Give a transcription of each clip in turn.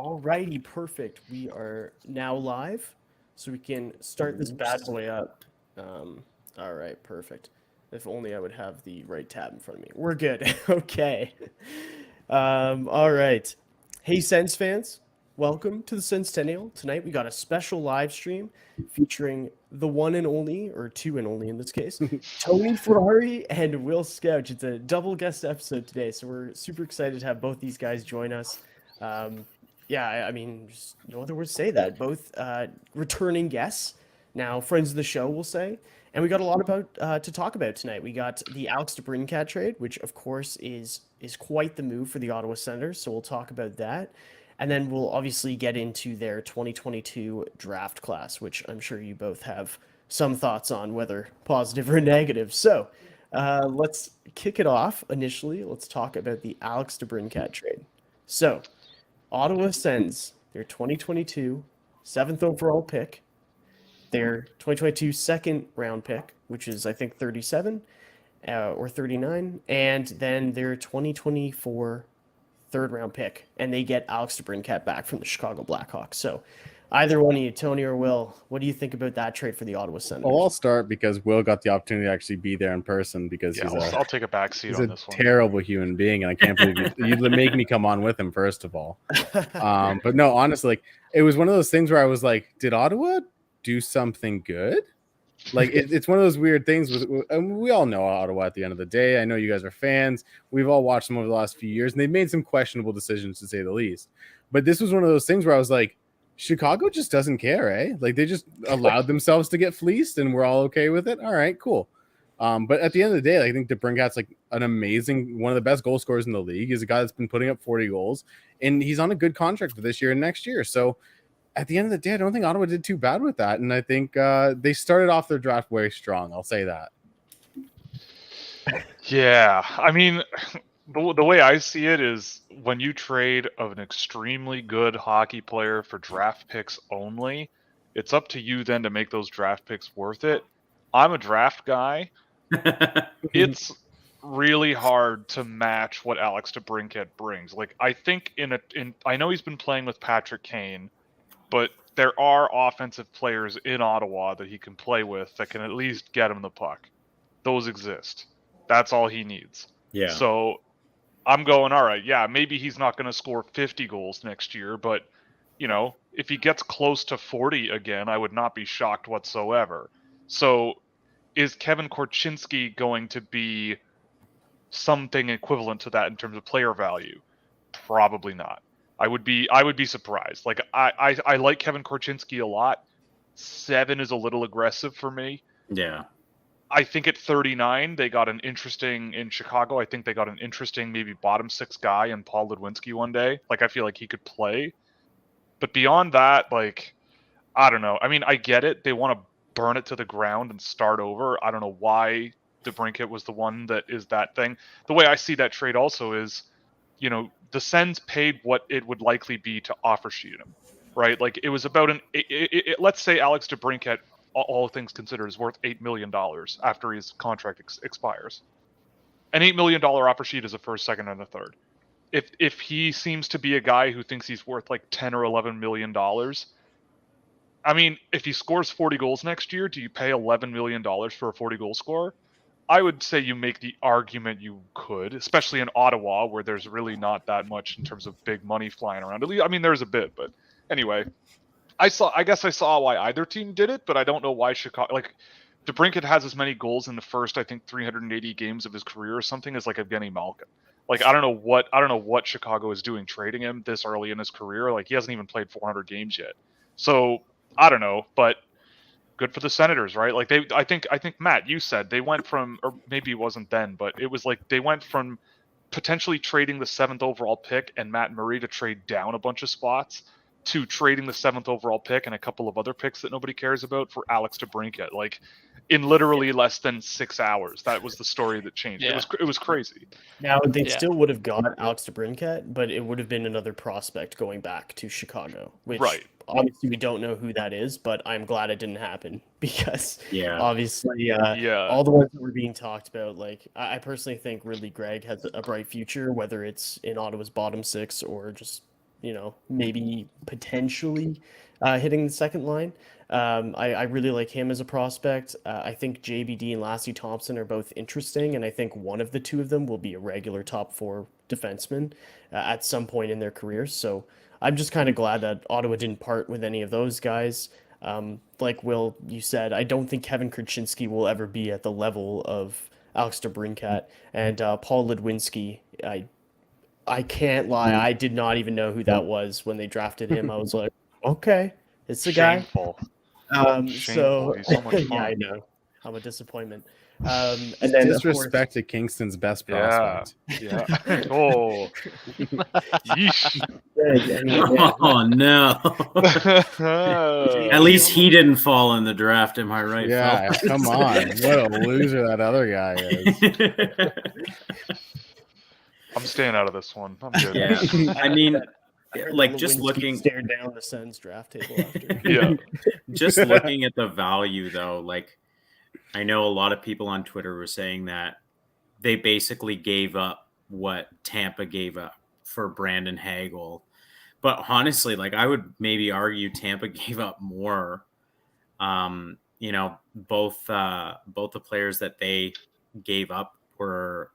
Alrighty, perfect. We are now live, so we can start this bad boy up. All right, perfect. If only I would have the right tab in front of me. We're good. Okay. All right. Hey, Sens fans. Welcome to the Senstennial. Tonight we got a special live stream featuring the one and only, or two and only in this case, Tony Ferrari and Will Scouch. It's a double guest episode today, so we're super excited to have both these guys join us. Um, yeah, I mean, just no other words to say that. Both returning guests, now friends of the show, we'll say. And we got a lot about to talk about tonight. We got the Alex DeBrincat trade, which of course is quite the move for the Ottawa Senators. So we'll talk about that. And then we'll obviously get into their 2022 draft class, which I'm sure you both have some thoughts on, whether positive or negative. So let's kick it off initially. Let's talk about the Alex DeBrincat trade. So Ottawa sends their 2022 seventh overall pick, their 2022 second round pick, which is, I think, 37 or 39, and then their 2024 third round pick. And they get Alex DeBrincat back from the Chicago Blackhawks. So either one of you, Tony or Will, what do you think about that trade for the Ottawa Senators? Well, I'll start because Will got the opportunity to actually be there in person because I'll take a back seat on this one. He's a terrible human being, and I can't believe you'd make me come on with him, first of all. But no, honestly, like, it was one of those things where I was like, did Ottawa do something good? Like, it's one of those weird things and we all know Ottawa at the end of the day. I know you guys are fans. We've all watched them over the last few years, and they've made some questionable decisions, to say the least. But this was one of those things where I was like, Chicago just doesn't care, eh? Like, they just allowed themselves to get fleeced, and we're all okay with it. All right, cool. But at the end of the day, I think DeBrincat's like an amazing, one of the best goal scorers in the league. He's a guy that's been putting up 40 goals, and he's on a good contract for this year and next year. So at the end of the day, I don't think Ottawa did too bad with that. And I think they started off their draft very strong. I'll say that. Yeah, I mean, the way I see it is when you trade of an extremely good hockey player for draft picks only, it's up to you then to make those draft picks worth it. I'm a draft guy. It's really hard to match what Alex DeBrincat brings. Like, I think I know he's been playing with Patrick Kane, but there are offensive players in Ottawa that he can play with that can at least get him the puck. Those exist. That's all he needs. Yeah. So I'm going, all right, yeah, maybe he's not going to score 50 goals next year, but, you know, if he gets close to 40 again, I would not be shocked whatsoever. So is Kevin Korchinski going to be something equivalent to that in terms of player value? Probably not. I would be surprised. Like, I like Kevin Korchinski a lot. 7 is a little aggressive for me. Yeah. I think at 39, they got an interesting in Chicago. I think they got an interesting maybe bottom 6 guy in Paul Ludwinski one day. Like, I feel like he could play. But beyond that, like, I don't know. I mean, I get it. They want to burn it to the ground and start over. I don't know why DeBrincat was the one that is that thing. The way I see that trade also is, you know, the Sens paid what it would likely be to offer sheet him, right? Like, it was about let's say Alex DeBrincat, all things considered, is worth $8 million after his contract expires. An $8 million offer sheet is a first, second, and a third. If he seems to be a guy who thinks he's worth like $10 or $11 million, I mean, if he scores 40 goals next year, do you pay $11 million for a 40 goal scorer? I would say you make the argument you could, especially in Ottawa, where there's really not that much in terms of big money flying around. At least, I mean, there's a bit, but anyway, I guess I saw why either team did it, but I don't know why Chicago. Like, DeBrincat has as many goals in the first, I think, 380 games of his career or something as like Evgeny Malkin. Like, I don't know what Chicago is doing trading him this early in his career. Like, he hasn't even played 400 games yet. So I don't know, but good for the Senators, right? Like, I think Matt, you said they went from, or maybe it wasn't then, but it was like they went from potentially trading the 7th overall pick and Matt Murray to trade down a bunch of spots to trading the 7th overall pick and a couple of other picks that nobody cares about for Alex DeBrincat. Like, in literally less than 6 hours, that was the story that changed. Yeah. It was crazy. Now, they still would have got Alex DeBrincat, but it would have been another prospect going back to Chicago, which obviously we don't know who that is, but I'm glad it didn't happen because obviously all the ones that were being talked about, like, I personally think Ridley Gregg has a bright future, whether it's in Ottawa's bottom 6 or just maybe potentially hitting the second line. I really like him as a prospect. I think JBD and Lassie Thompson are both interesting, and I think one of the two of them will be a regular top four defenseman at some point in their careers. So I'm just kind of glad that Ottawa didn't part with any of those guys. Like Will, you said, I don't think Kevin Krasinski will ever be at the level of Alex DeBrincat and Paul Ludwinski. I can't lie, I did not even know who that was when they drafted him. I was like, okay, it's the guy. Shameful. So He's so much fun. yeah, I know. I'm a disappointment. And then Disrespect to Kingston's best prospect. Yeah. Oh. Yeesh. Oh no! At least he didn't fall in the draft. Am I right? Yeah, come on. What a loser that other guy is. I'm staying out of this one. I'm good. Yeah, I mean, like just Lewinsky looking, stared down the Sens draft table after. Yeah. just looking at the value though, like I know a lot of people on Twitter were saying that they basically gave up what Tampa gave up for Brandon Hagel. But honestly, like I would maybe argue Tampa gave up more. Both the players that they gave up were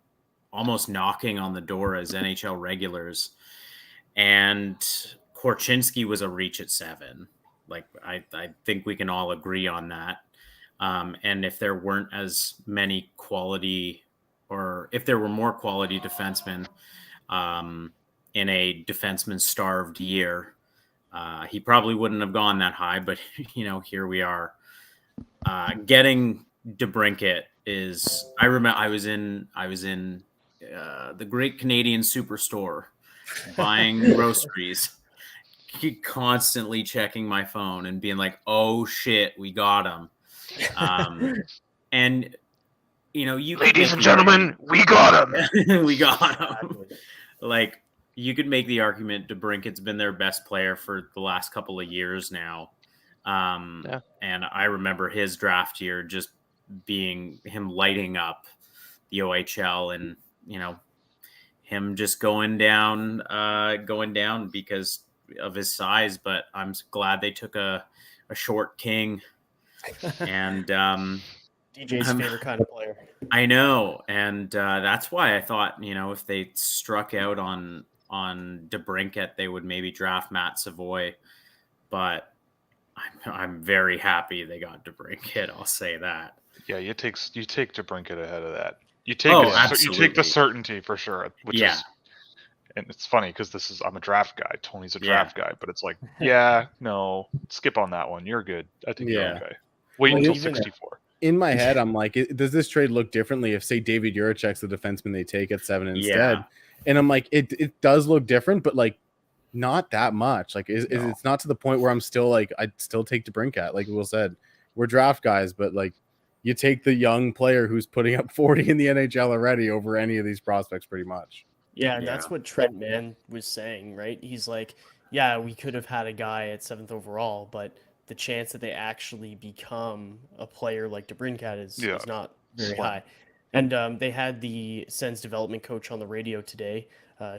almost knocking on the door as NHL regulars. And Korchinski was a reach at 7. Like I think we can all agree on that. And if there weren't as many quality, or if there were more quality defensemen in a defenseman-starved year, he probably wouldn't have gone that high. But here we are. Getting DeBrincat is. I remember I was in the Great Canadian Superstore buying groceries. Constantly checking my phone and being like, "Oh shit, we got him." And you Ladies and gentlemen, we got him. We got him. Like you could make the argument DeBrincat's been their best player for the last couple of years now. And I remember his draft year just being him lighting up the OHL, and him just going down because of his size. But I'm glad they took a short king. And DJ's favorite kind of player. I know, and that's why I thought if they struck out on DeBrincat, they would maybe draft Matt Savoy. But I'm very happy they got DeBrincat. I'll say that. Yeah, you take DeBrincat ahead of that. You take the certainty for sure, which is. And it's funny because I'm a draft guy. Tony's a draft guy, but it's like, no, skip on that one. You're good. I think you're okay. Wait until 64. In my head, I'm like, does this trade look differently if, say, David Juracek's the defenseman they take at 7 instead? Yeah. And I'm like, it does look different, but like not that much. Like, it's not to the point where I'm still like, I'd still take DeBrincat. Like Will said, we're draft guys, but like you take the young player who's putting up 40 in the NHL already over any of these prospects pretty much. Yeah, and that's what Trent Mann was saying, right? He's like, yeah, we could have had a guy at 7th overall, but the chance that they actually become a player like DeBrincat is not very high. And they had the Sens development coach on the radio today,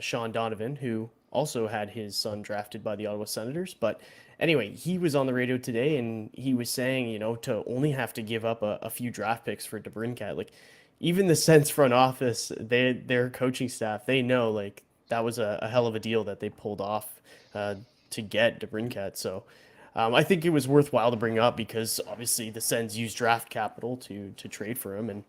Sean Donovan, who also had his son drafted by the Ottawa Senators. But anyway, he was on the radio today, and he was saying, to only have to give up a few draft picks for DeBrincat, like even the Sens front office, their coaching staff, they know like that was a hell of a deal that they pulled off to get DeBrincat. So I think it was worthwhile to bring up because obviously the Sens used draft capital to trade for him, and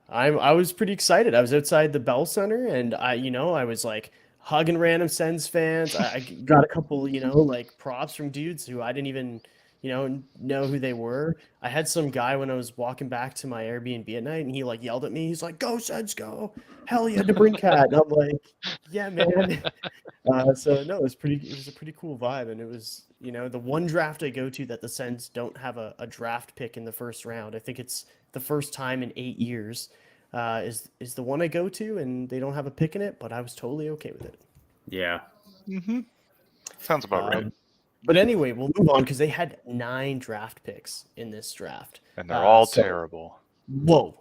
I was pretty excited. I was outside the Bell Center, and I was like hugging random Sens fans. I got a couple like props from dudes who I didn't even know who they were. I had some guy when I was walking back to my Airbnb at night, and he like yelled at me. He's like, "Go Sens, go! Hell yeah, DeBrincat!" And I'm like, "Yeah, man." So no, it was a pretty cool vibe, and it was the one draft I go to that the Sens don't have a draft pick in the first round. I think it's the first time in 8 years. Is the one I go to, and they don't have a pick in it, but I was totally okay with it. Yeah. Mm-hmm. Sounds about right. But anyway, we'll move on because they had 9 draft picks in this draft. And they're all terrible. Whoa.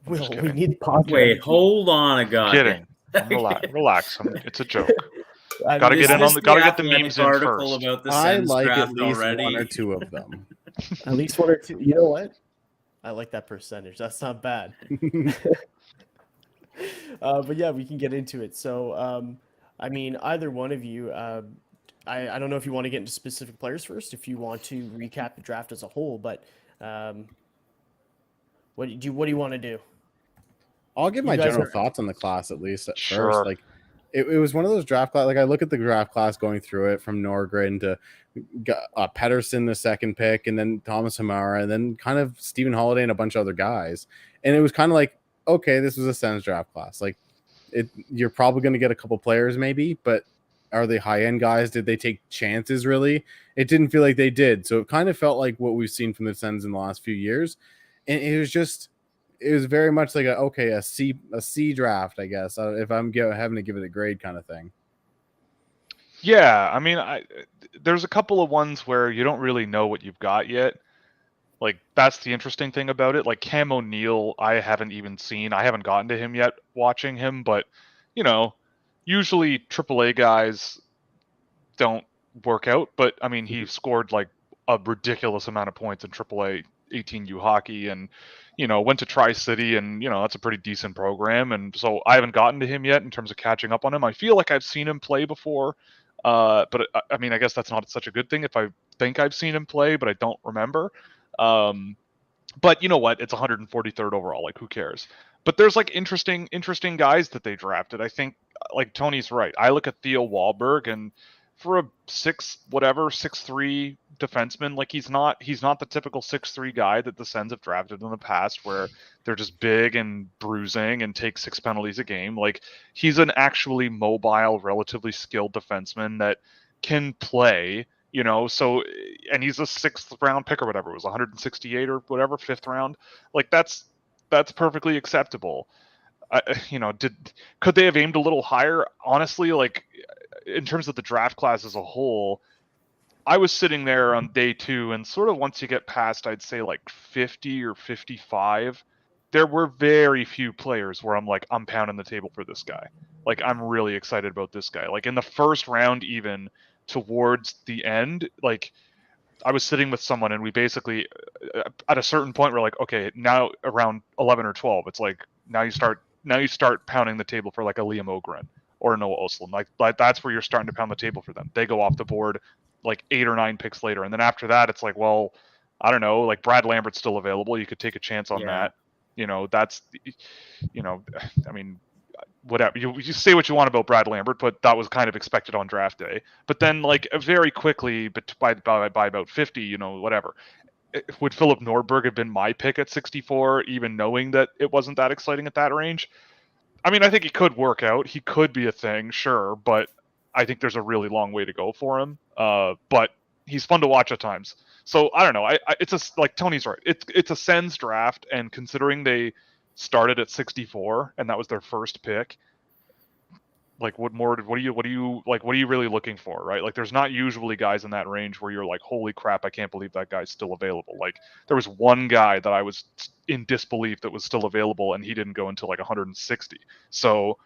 Will, we need podcast. Wait, hold on a god. Kidding. Relax. It's a joke. Gotta mean, get in on the, gotta get the Athletic memes in article first. about the I Sens like at draft least already. one or two of them. at least one or two. You know what? I like that percentage. That's not bad. But yeah, we can get into it. So, I mean, either one of you, I don't know if you want to get into specific players first, if you want to recap the draft as a whole, but what do you want to do? I'll give You my guys general are- thoughts on the class at least at Sure. first. Like, it was one of those draft class. Like, I look at the draft class going through it from Norgren to Pettersson, the second pick, and then Thomas Hamara, and then kind of Stephen Holiday and a bunch of other guys. And it was kind of like, okay, this was a Sens draft class. Like, you're probably going to get a couple players maybe, but are they high end guys? Did they take chances really? It didn't feel like they did. So it kind of felt like what we've seen from the Sens in the last few years, and it was very much like a C draft, I guess, if I'm having to give it a grade kind of thing. Yeah, I mean, there's a couple of ones where you don't really know what you've got yet. Like, that's the interesting thing about it. Like, Cam O'Neill, I haven't even seen. I haven't gotten to him yet watching him, but, you know, usually AAA guys don't work out. But, I mean, he scored, like, a ridiculous amount of points in AAA 18U hockey and, you know, went to Tri-City and, you know, that's a pretty decent program. And so I haven't gotten to him yet in terms of catching up on him. I feel like I've seen him play before. But I mean, I guess that's not such a good thing if I think I've seen him play, but I don't remember. But you know what? It's 143rd overall. Like, who cares? But there's like interesting guys that they drafted. I think, like, Tony's right. I look at Theo Wahlberg, and for a 6'3" defenseman, like, he's not the typical 6'3" guy that the Sens have drafted in the past, where they're just big and bruising and take 6 penalties a game. Like, he's an actually mobile, relatively skilled defenseman that can play. You know, so, and he's a 6th round pick or whatever. It was 168 or whatever, 5th round. Like, that's perfectly acceptable. You know, could they have aimed a little higher? Honestly, like, in terms of the draft class as a whole, I was sitting there on day 2, and sort of once you get past, I'd say like 50 or 55, there were very few players where I'm like, I'm pounding the table for this guy. Like, I'm really excited about this guy. Like, in the first round, even towards the end, like, I was sitting with someone and we basically, at a certain point, we're like, okay, now around 11 or 12, it's like, now you start pounding the table for like a Liam Ogren or a Noah Ostlund. Like, that's where you're starting to pound the table for them. They go off the board like 8 or 9 picks later. And then after that, it's like, well, I don't know, like, Brad Lambert's still available. You could take a chance on that. You know, that's, you know, I mean, whatever, you say what you want about Brad Lambert, but that was kind of expected on draft day. But then, like, very quickly, but by about 50, you know, whatever, would Philip Nordberg have been my pick at 64, even knowing that it wasn't that exciting at that range? I mean, I think he could work out. He could be a thing, sure, but I think there's a really long way to go for him. But he's fun to watch at times. So I don't know. It's like Tony's right. It's a Sens draft, and considering they started at 64 and that was their first pick, like, what are you really looking for, right? Like, there's not usually guys in that range where you're like, holy crap, I can't believe that guy's still available. Like, there was one guy that I was in disbelief that was still available, and he didn't go until like 160. So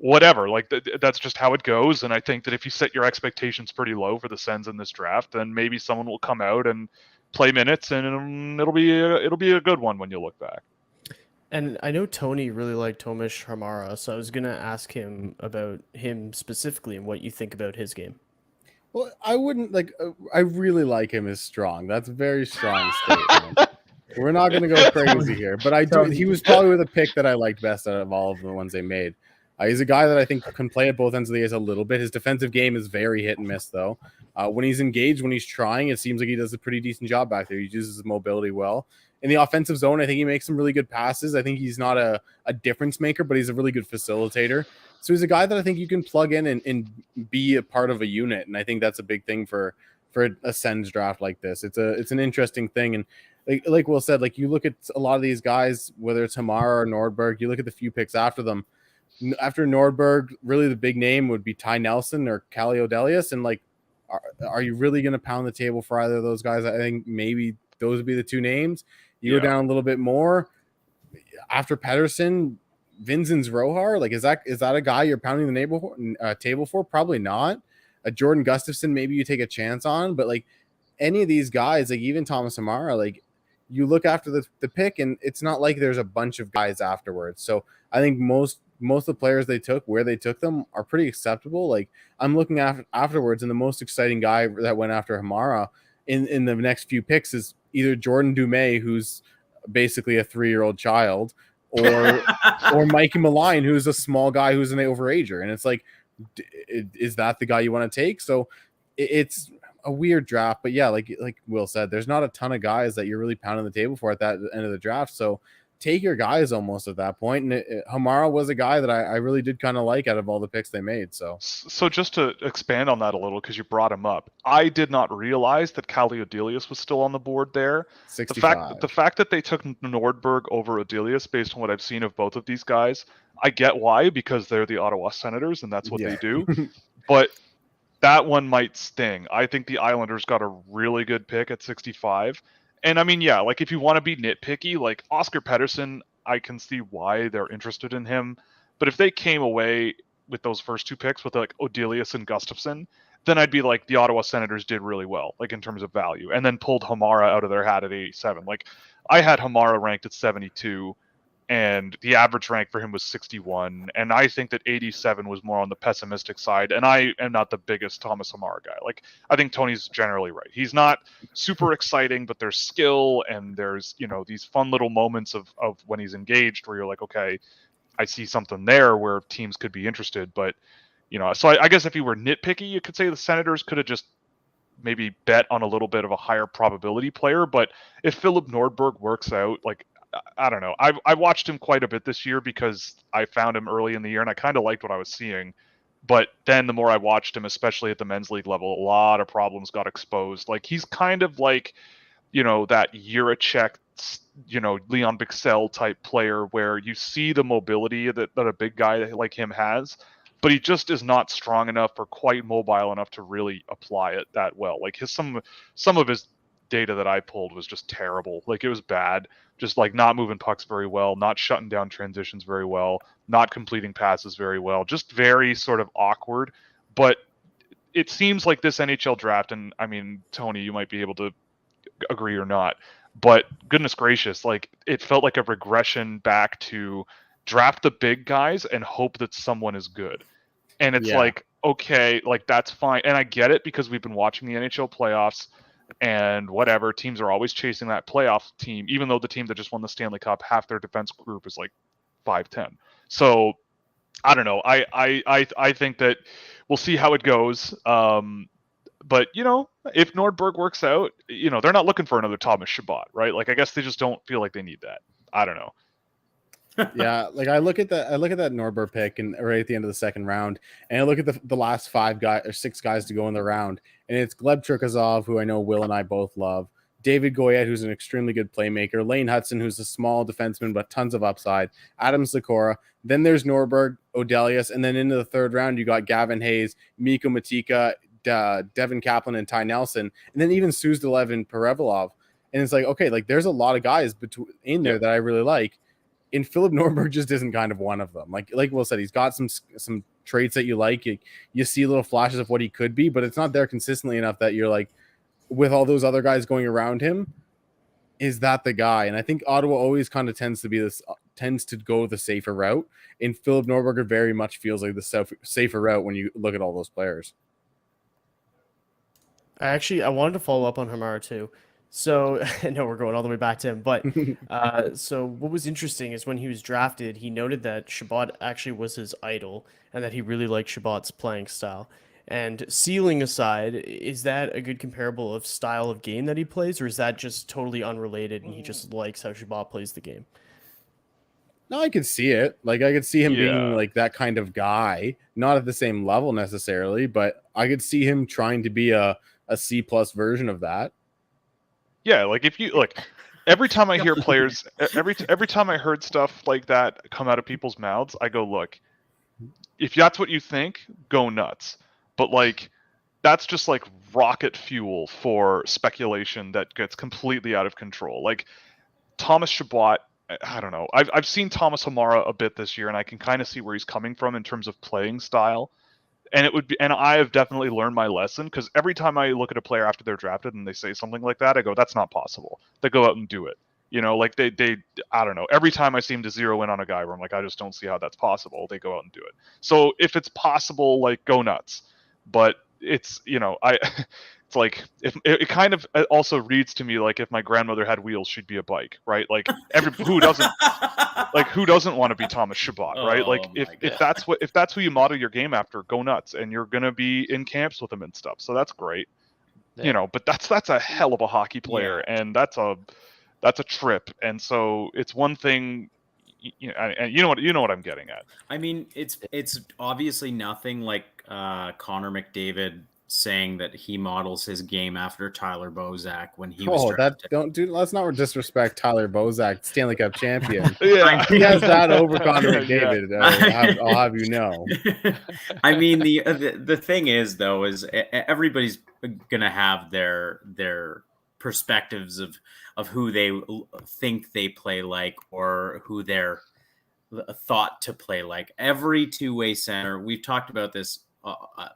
whatever, like, that's just how it goes. And I think that if you set your expectations pretty low for the Sens in this draft, then maybe someone will come out and play minutes, and it'll be a good one when you look back. And I know Tony really liked Tomas Hamara, so I was going to ask him about him specifically and what you think about his game. Well, I wouldn't like. I really like him as strong. That's a very strong statement. We're not going to go crazy here, but I do. He was probably the pick that I liked best out of all of the ones they made. He's a guy that I think can play at both ends of the ice a little bit. His defensive game is very hit and miss, though. When he's engaged, when he's trying, it seems like he does a pretty decent job back there. He uses his mobility well. In the offensive zone, I think he makes some really good passes. I think he's not a difference maker, but he's a really good facilitator. So he's a guy that I think you can plug in and be a part of a unit. And I think that's a big thing for a Sens draft like this. It's an interesting thing. And like Will said, like, you look at a lot of these guys, whether it's Hamara or Nordberg, you look at the few picks after them. After Nordberg, really the big name would be Ty Nelson or Callie Odelius. And like, are you really going to pound the table for either of those guys? I think maybe those would be the two names. You go down a little bit more after Pettersson, Vincent's Rojar, like is that a guy you're pounding the table for? Probably not. A Jordan Gustafson, maybe you take a chance on, but like any of these guys, like even Thomas Hamara, like you look after the pick, and it's not like there's a bunch of guys afterwards. So I think most of the players they took, where they took them, are pretty acceptable. Like I'm looking afterwards, and the most exciting guy that went after Hamara in the next few picks is either Jordan Dumais, who's basically a 3-year-old child, or Mikey Malign, who's a small guy who's an overager. And it's like, is that the guy you want to take? So it's a weird draft, but yeah, like Will said, there's not a ton of guys that you're really pounding the table for at that end of the draft. So take your guys almost at that point. And Hamara was a guy that I really did kind of like out of all the picks they made. So just to expand on that a little, because you brought him up, I did not realize that Callie Odelius was still on the board there. 65. The fact that they took Nordberg over Odelius, based on what I've seen of both of these guys, I get why, because they're the Ottawa Senators and that's what they do. But that one might sting. I think the Islanders got a really good pick at 65. And I mean, yeah, like if you want to be nitpicky, like Oscar Pettersson, I can see why they're interested in him. But if they came away with those first two picks with like Odelius and Gustafson, then I'd be like, the Ottawa Senators did really well, like in terms of value, and then pulled Hamara out of their hat at 87. Like I had Hamara ranked at 72, and the average rank for him was 61. And I think that 87 was more on the pessimistic side. And I am not the biggest Thomas Hamara guy. Like, I think Tony's generally right. He's not super exciting, but there's skill and there's, these fun little moments of when he's engaged where you're like, okay, I see something there where teams could be interested. But, so I guess if you were nitpicky, you could say the Senators could have just maybe bet on a little bit of a higher probability player. But if Philip Nordberg works out, like, I don't know. I watched him quite a bit this year because I found him early in the year and I kind of liked what I was seeing. But then the more I watched him, especially at the men's league level, a lot of problems got exposed. Like he's kind of like, that Juracek, Leon Bixel type player where you see the mobility that a big guy like him has, but he just is not strong enough or quite mobile enough to really apply it that well. Like some of his data that I pulled was just terrible. Like it was bad. Just like not moving pucks very well, not shutting down transitions very well, not completing passes very well, just very sort of awkward. But it seems like this NHL draft, and I mean, Tony, you might be able to agree or not, but goodness gracious, like it felt like a regression back to draft the big guys and hope that someone is good. And it's like, okay, like that's fine. And I get it because we've been watching the NHL playoffs. And whatever, teams are always chasing that playoff team, even though the team that just won the Stanley Cup, half their defense group is like 5'10". So I don't know. I think that we'll see how it goes. But if Nordberg works out, they're not looking for another Thomas Chabot, right? Like I guess they just don't feel like they need that. I don't know. Yeah, like I look at that Nordberg pick and right at the end of the second round, and I look at the last 5 guys or 6 guys to go in the round, and it's Gleb Trukazov, who I know Will and I both love, David Goyette, who's an extremely good playmaker, Lane Hudson, who's a small defenseman but tons of upside, Adam Sikora, then there's Nordberg, Odelius, and then into the third round you got Gavin Hayes, Mikko Matika, Devin Kaplan, and Ty Nelson, and then even Suzdalev and Perevalov, and it's like, okay, like there's a lot of guys in there that I really like. And Philip Nordberg just isn't kind of one of them. Like Will said, he's got some traits that you like. You see little flashes of what he could be, but it's not there consistently enough that you're like, with all those other guys going around him, is that the guy? And I think Ottawa always kind of tends to go the safer route. And Philip Nordberg very much feels like the safer route when you look at all those players. I wanted to follow up on Hamara too. So I know we're going all the way back to him, but so what was interesting is when he was drafted, he noted that Chabot actually was his idol and that he really liked Chabot's playing style. And ceiling aside, is that a good comparable of style of game that he plays, or is that just totally unrelated and he just likes how Chabot plays the game? No, I could see it. Like I could see him being like that kind of guy, not at the same level necessarily, but I could see him trying to be a C+ version of that. Yeah, like if you like, every time I hear players, every time I heard stuff like that come out of people's mouths, I go, look, if that's what you think, go nuts. But like, that's just like rocket fuel for speculation that gets completely out of control. Like Thomas Chabot I don't know. I've seen Thomas Hamara a bit this year, and I can kind of see where he's coming from in terms of playing style. And I have definitely learned my lesson, because every time I look at a player after they're drafted and they say something like that, I go, that's not possible. They go out and do it. Like they I don't know. Every time I seem to zero in on a guy where I'm like, I just don't see how that's possible, they go out and do it. So if it's possible, like, go nuts. But it's, it's like, if it kind of also reads to me like if my grandmother had wheels, she'd be a bike, right? Like who doesn't want to be Thomas Chabot, right? Like if that's who you model your game after, go nuts, and you're gonna be in camps with him and stuff. So that's great, But that's a hell of a hockey player, and that's a trip. And so it's one thing, and you know what I'm getting at. I mean, it's obviously nothing like Connor McDavid saying that he models his game after Tyler Bozak when he was drafted. Let's not disrespect Tyler Bozak, Stanley Cup champion. Yeah, he has that over Connor McDavid. Yeah. I'll have you know. I mean, the thing is, though, is everybody's gonna have their perspectives of who they think they play like, or who they're thought to play like. Every two-way center, we've talked about this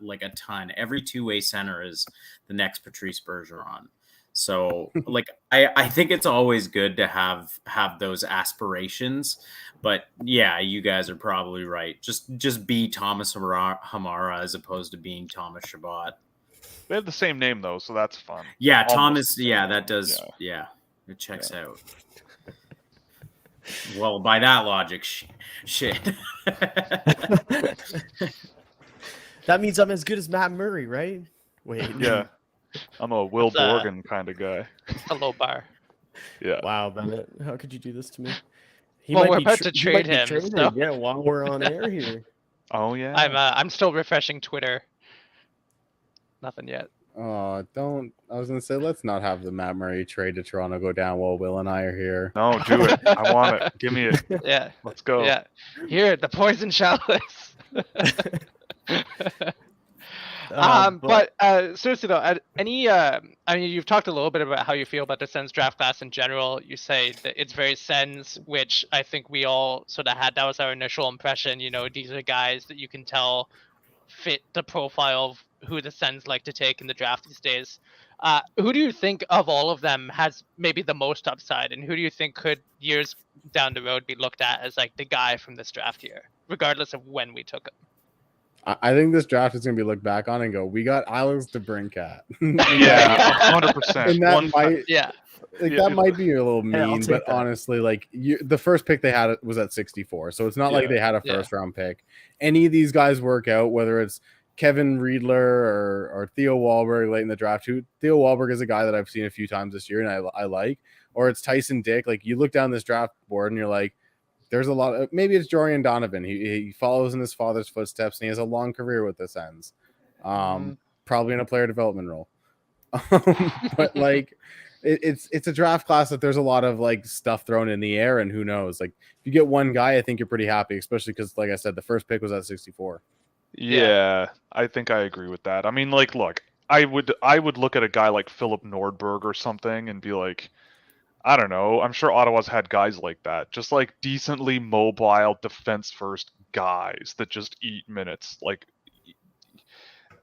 like a ton. Every two-way center is the next Patrice Bergeron. So like, I think it's always good to have those aspirations, but yeah, you guys are probably right. Just be Thomas Hamara as opposed to being Thomas Chabot. They have the same name though, so that's fun. Yeah, Thomas. Yeah, that does. Yeah, it checks out. Well, by that logic, shit. That means I'm as good as Matt Murray, right? Wait. Yeah. I'm a Will Borgen kind of guy. A low bar. Yeah. Wow, Bennett. How could you do this to me? We're about to trade him. So. Yeah, while we're on air here. Oh, yeah. I'm still refreshing Twitter. Nothing yet. Oh, don't. I was going to say, let's not have the Matt Murray trade to Toronto go down while Will and I are here. No, do it. I want it. Give me it. Yeah. Let's go. Yeah. Here, the poison chalice. But seriously though, I mean, you've talked a little bit about how you feel about the Sens draft class in general. You say that it's very Sens, which I think we all sort of had. That was our initial impression. These are guys that you can tell fit the profile of who the Sens like to take in the draft these days. Who do you think of all of them has maybe the most upside, and who do you think could years down the road be looked at as like the guy from this draft year, regardless of when we took him? I think this draft is going to be looked back on and go, we got Alex DeBrincat. Yeah, 100%. And that might, that might be a little mean, but honestly, like the first pick they had was at 64, so it's not like they had a first round pick. Any of these guys work out, whether it's Kevin Riedler or Theo Wahlberg late in the draft. Theo Wahlberg is a guy that I've seen a few times this year and I like, or it's Tyson Dick. Like you look down this draft board and you're like, there's a lot of, maybe it's Jorian Donovan. He follows in his father's footsteps and he has a long career with the Sens. Probably in a player development role. But like it's a draft class that there's a lot of like stuff thrown in the air, and who knows? Like if you get one guy, I think you're pretty happy, especially because like I said, the first pick was at 64. Yeah, I think I agree with that. I mean, like, look, I would look at a guy like Philip Nordberg or something and be like, I don't know. I'm sure Ottawa's had guys like that, just like decently mobile, defense-first guys that just eat minutes. Like,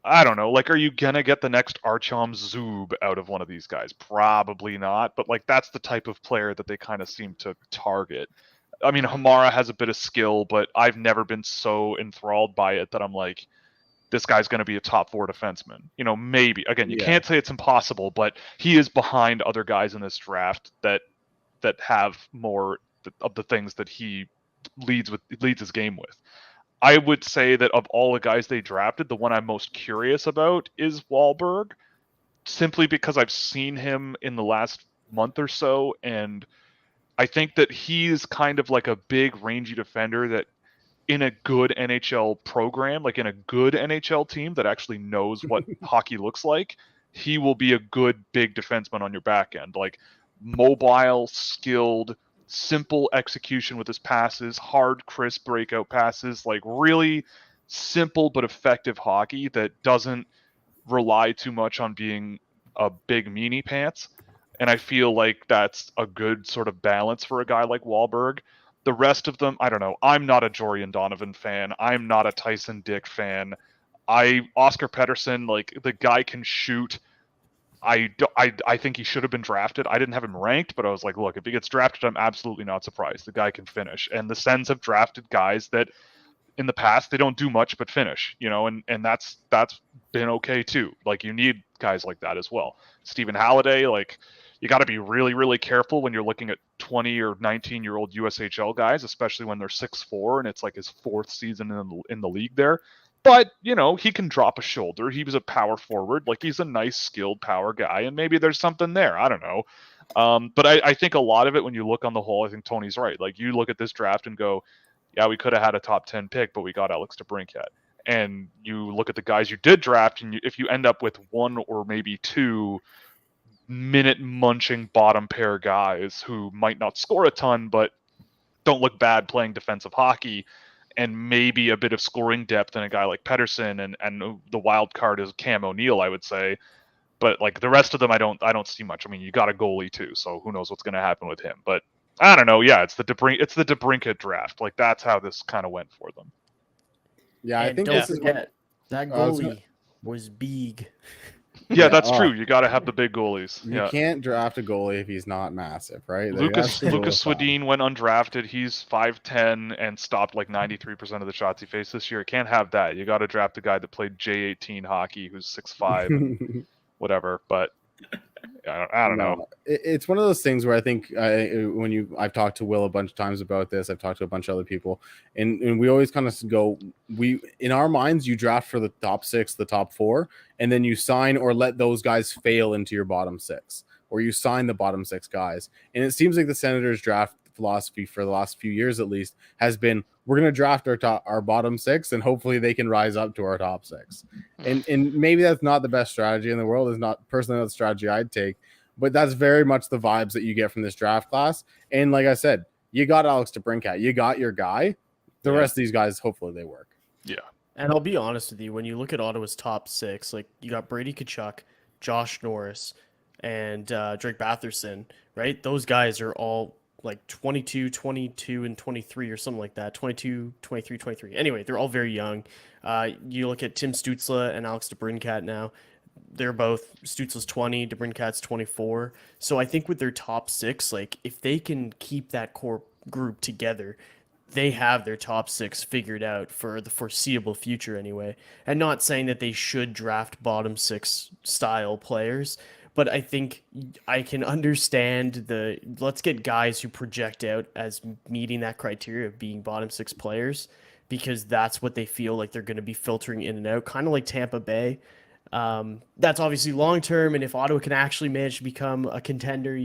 I don't know. Like, are you gonna get the next Artyom Zub out of one of these guys? Probably not. But like, that's the type of player that they kind of seem to target. I mean, Hamara has a bit of skill, but I've never been so enthralled by it that I'm like, this guy's going to be a top 4 defenseman. Maybe. Again, you can't say it's impossible, but he is behind other guys in this draft that have more of the things that he leads his game with. I would say that of all the guys they drafted, the one I'm most curious about is Wahlberg, simply because I've seen him in the last month or so, and I think that he's kind of like a big, rangy defender that in a good NHL program, like in a good NHL team that actually knows what hockey looks like, he will be a good, big defenseman on your back end. Like mobile, skilled, simple execution with his passes, hard, crisp breakout passes, like really simple but effective hockey that doesn't rely too much on being a big meanie pants. And I feel like that's a good sort of balance for a guy like Wahlberg. The rest of them, I don't know. I'm not a Jorian Donovan fan. I'm not a Tyson Dick fan. Oscar Pettersson, like, the guy can shoot. I think he should have been drafted. I didn't have him ranked, but I was like, look, if he gets drafted, I'm absolutely not surprised. The guy can finish. And the Sens have drafted guys that in the past they don't do much but finish, and that's been okay too. Like, you need guys like that as well. Stephen Halliday, like, you got to be really, really careful when you're looking at 20 or 19-year-old USHL guys, especially when they're 6'4" and it's like his fourth season in the league there. But, he can drop a shoulder. He was a power forward. Like, he's a nice, skilled power guy, and maybe there's something there. I don't know. But I think a lot of it, when you look on the whole, I think Tony's right. Like, you look at this draft and go, yeah, we could have had a top 10 pick, but we got Alex DeBrincat. And you look at the guys you did draft, and if you end up with one or maybe two minute-munching bottom pair guys who might not score a ton, but don't look bad playing defensive hockey, and maybe a bit of scoring depth in a guy like Pettersson, and the wild card is Cam O'Neill, I would say. But like the rest of them, I don't see much. I mean, you got a goalie too, so who knows what's going to happen with him. But I don't know. Yeah, it's the DeBrincat draft. Like, that's how this kind of went for them. Yeah, I And think don't this is forget, that I was goalie was big. Yeah, that's true. You got to have the big goalies. You can't draft a goalie if he's not massive, right? Like, Lucas that's the rule of thumb. Swedin went undrafted. He's 5'10" and stopped like 93% of the shots he faced this year. Can't have that. You got to draft a guy that played J18 hockey, who's 6'5", and whatever. But I don't know. It's one of those things where I think I've talked to Will a bunch of times about this. I've talked to a bunch of other people, and we always kind of go, in our minds, you draft for the top 6, the top 4, and then you sign or let those guys fail into your bottom 6, or you sign the bottom 6 guys. And it seems like the Senators draft philosophy for the last few years, at least, has been, we're going to draft our bottom 6, and hopefully they can rise up to our top 6. And maybe that's not the best strategy in the world. Is not personally not the strategy I'd take, but that's very much the vibes that you get from this draft class. And like I said, you got Alex DeBrincat, you got your guy. The rest of these guys, hopefully they work. Yeah. And I'll be honest with you, when you look at Ottawa's top 6, like, you got Brady Tkachuk, Josh Norris, and Drake Batherson, right? Those guys are all like 22, 22, and 23 or something like that. 22, 23, 23. Anyway, they're all very young. You look at Tim Stützle and Alex DeBrincat now. They're both, Stützle's 20, DeBrincat's 24. So I think with their top 6, like, if they can keep that core group together, they have their top 6 figured out for the foreseeable future anyway. And not saying that they should draft bottom 6 style players, but I think I can understand let's get guys who project out as meeting that criteria of being bottom 6 players, because that's what they feel like they're going to be filtering in and out, kind of like Tampa Bay. That's obviously long term, and if Ottawa can actually manage to become a contender,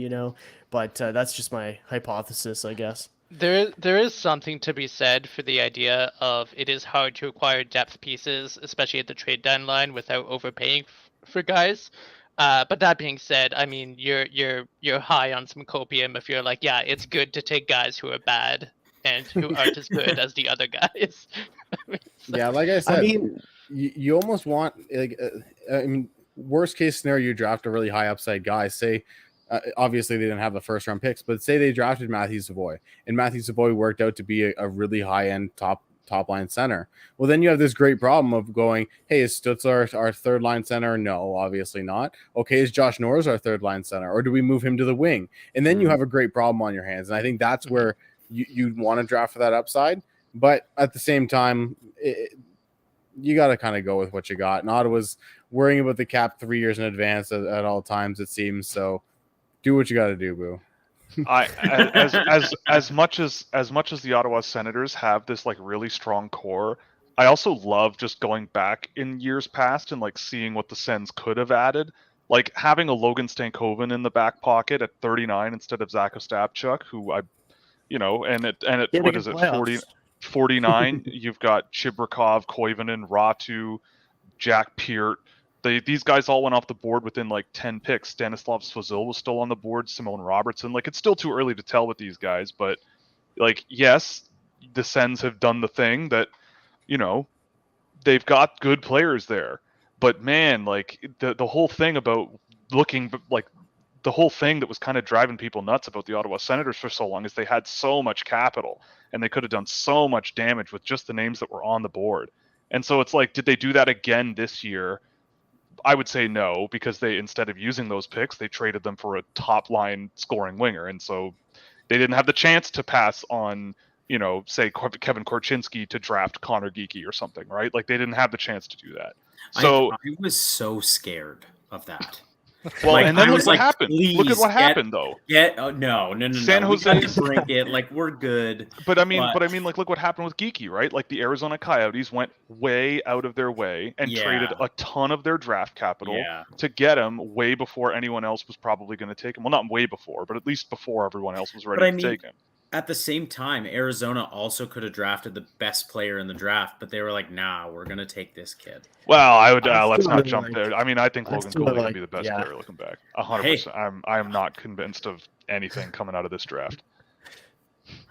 but that's just my hypothesis, I guess. There is something to be said for the idea of it is hard to acquire depth pieces, especially at the trade deadline, without overpaying for guys. But that being said, I mean, you're high on some copium if you're like, yeah, it's good to take guys who are bad and who aren't as good as the other guys. Yeah, like I said, you almost want, like, I mean, worst case scenario, you draft a really high upside guy. Say, obviously they didn't have the first round picks, but say they drafted Matthew Savoy, and Matthew Savoy worked out to be a really high end top line center. Well, then you have this great problem of going, hey, is Stützle our third line center? No, obviously not. Okay, is Josh Norris our third line center, or do we move him to the wing? And then you have a great problem on your hands. And I think that's where you want to draft for that upside. But at the same time, you got to kind of go with what you got. And Ottawa's worrying about the cap 3 years in advance at all times, it seems. So do what you got to do, boo. As much as the Ottawa Senators have this like really strong core, I also love just going back in years past and like seeing what the Sens could have added, like having a Logan Stankoven in the back pocket at 39 instead of Zach Ostapchuk, who and at what is it, 49 you've got Chibrikov, Koivunen, Ratu, Jack Peart. These guys all went off the board within like 10 picks. Stanislav Svozil was still on the board. Simone Robertson. Like, it's still too early to tell with these guys, but like, yes, the Sens have done the thing that, they've got good players there. But man, like the whole thing about looking like the whole thing that was kind of driving people nuts about the Ottawa Senators for so long is they had so much capital and they could have done so much damage with just the names that were on the board. And so it's like, did they do that again this year? I would say no, because they, instead of using those picks, they traded them for a top line scoring winger. And so they didn't have the chance to pass on, you know, say Kevin Korchinski to draft Connor Geekie or something, right? Like they didn't have the chance to do that. So I was so scared of that. Well, like, and then I look was what like, happened. Look at what happened, though. No. San Jose drink it. Like we're good. But I mean, like, look what happened with Geekie, right? Like the Arizona Coyotes went way out of their way and traded a ton of their draft capital to get him way before anyone else was probably going to take him. Well, not way before, but at least before everyone else was ready to take him. At the same time, Arizona also could have drafted the best player in the draft, but they were like, "Nah, we're gonna take this kid." Well, I would let's not jump there. I mean, I think Logan Cooley would be the best player looking back. 100%. I am not convinced of anything coming out of this draft.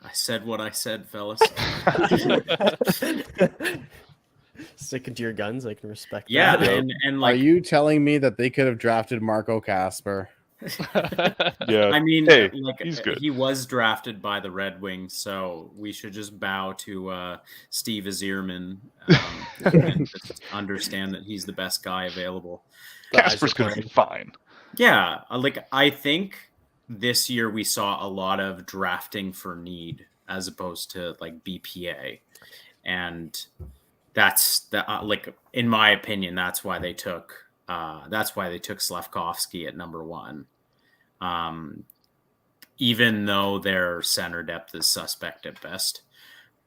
I said what I said, fellas. Sticking to your guns, I can respect that. Yeah, and like, are you telling me that they could have drafted Marco Kasper? Yeah, I mean, hey, like he's good. He was drafted by the Red Wings, so we should just bow to Steve Azierman and just understand that he's the best guy available. Kasper's gonna be fine. Yeah, like I think this year we saw a lot of drafting for need as opposed to like BPA, and that's like in my opinion, that's why they took Slavkovsky at number 1. Even though their center depth is suspect at best,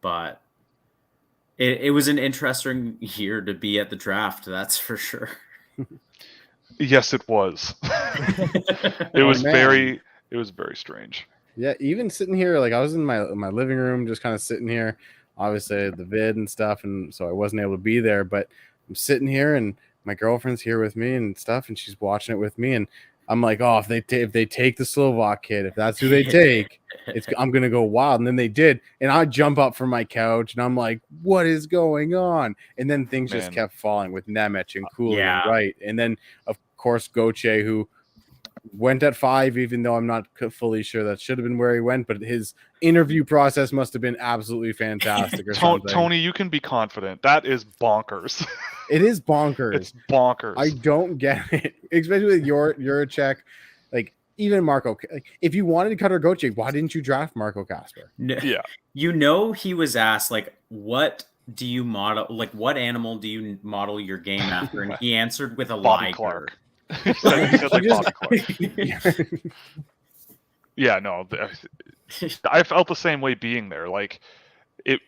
but it was an interesting year to be at the draft. That's for sure. Yes, it was. It was very strange. Yeah, even sitting here, like I was in my living room, just kind of sitting here. Obviously, the vid and stuff, and so I wasn't able to be there. But I'm sitting here, and my girlfriend's here with me and stuff, and she's watching it with me, and I'm like, oh, if they take the Slovak kid, if that's who they take, I'm gonna go wild. And then they did, and I jump up from my couch, and I'm like, what is going on? And then things just kept falling with Nemec and Cooley and Wright, and then of course Gauthier, who went at 5, even though I'm not fully sure that should have been where he went, but his interview process must have been absolutely fantastic. Or something. Tony, you can be confident. That is bonkers. It is bonkers. It's bonkers. I don't get it, especially with your check. Like even Marco, like, if you wanted to cut or Gauthier, why didn't you draft Marco Kasper? No, yeah, you know, he was asked like, what do you model? Like, what animal do you model your game after? And he answered with a Bobby liger. Clark. He said like Bobby Clark. Yeah, no, I felt the same way being there. Like it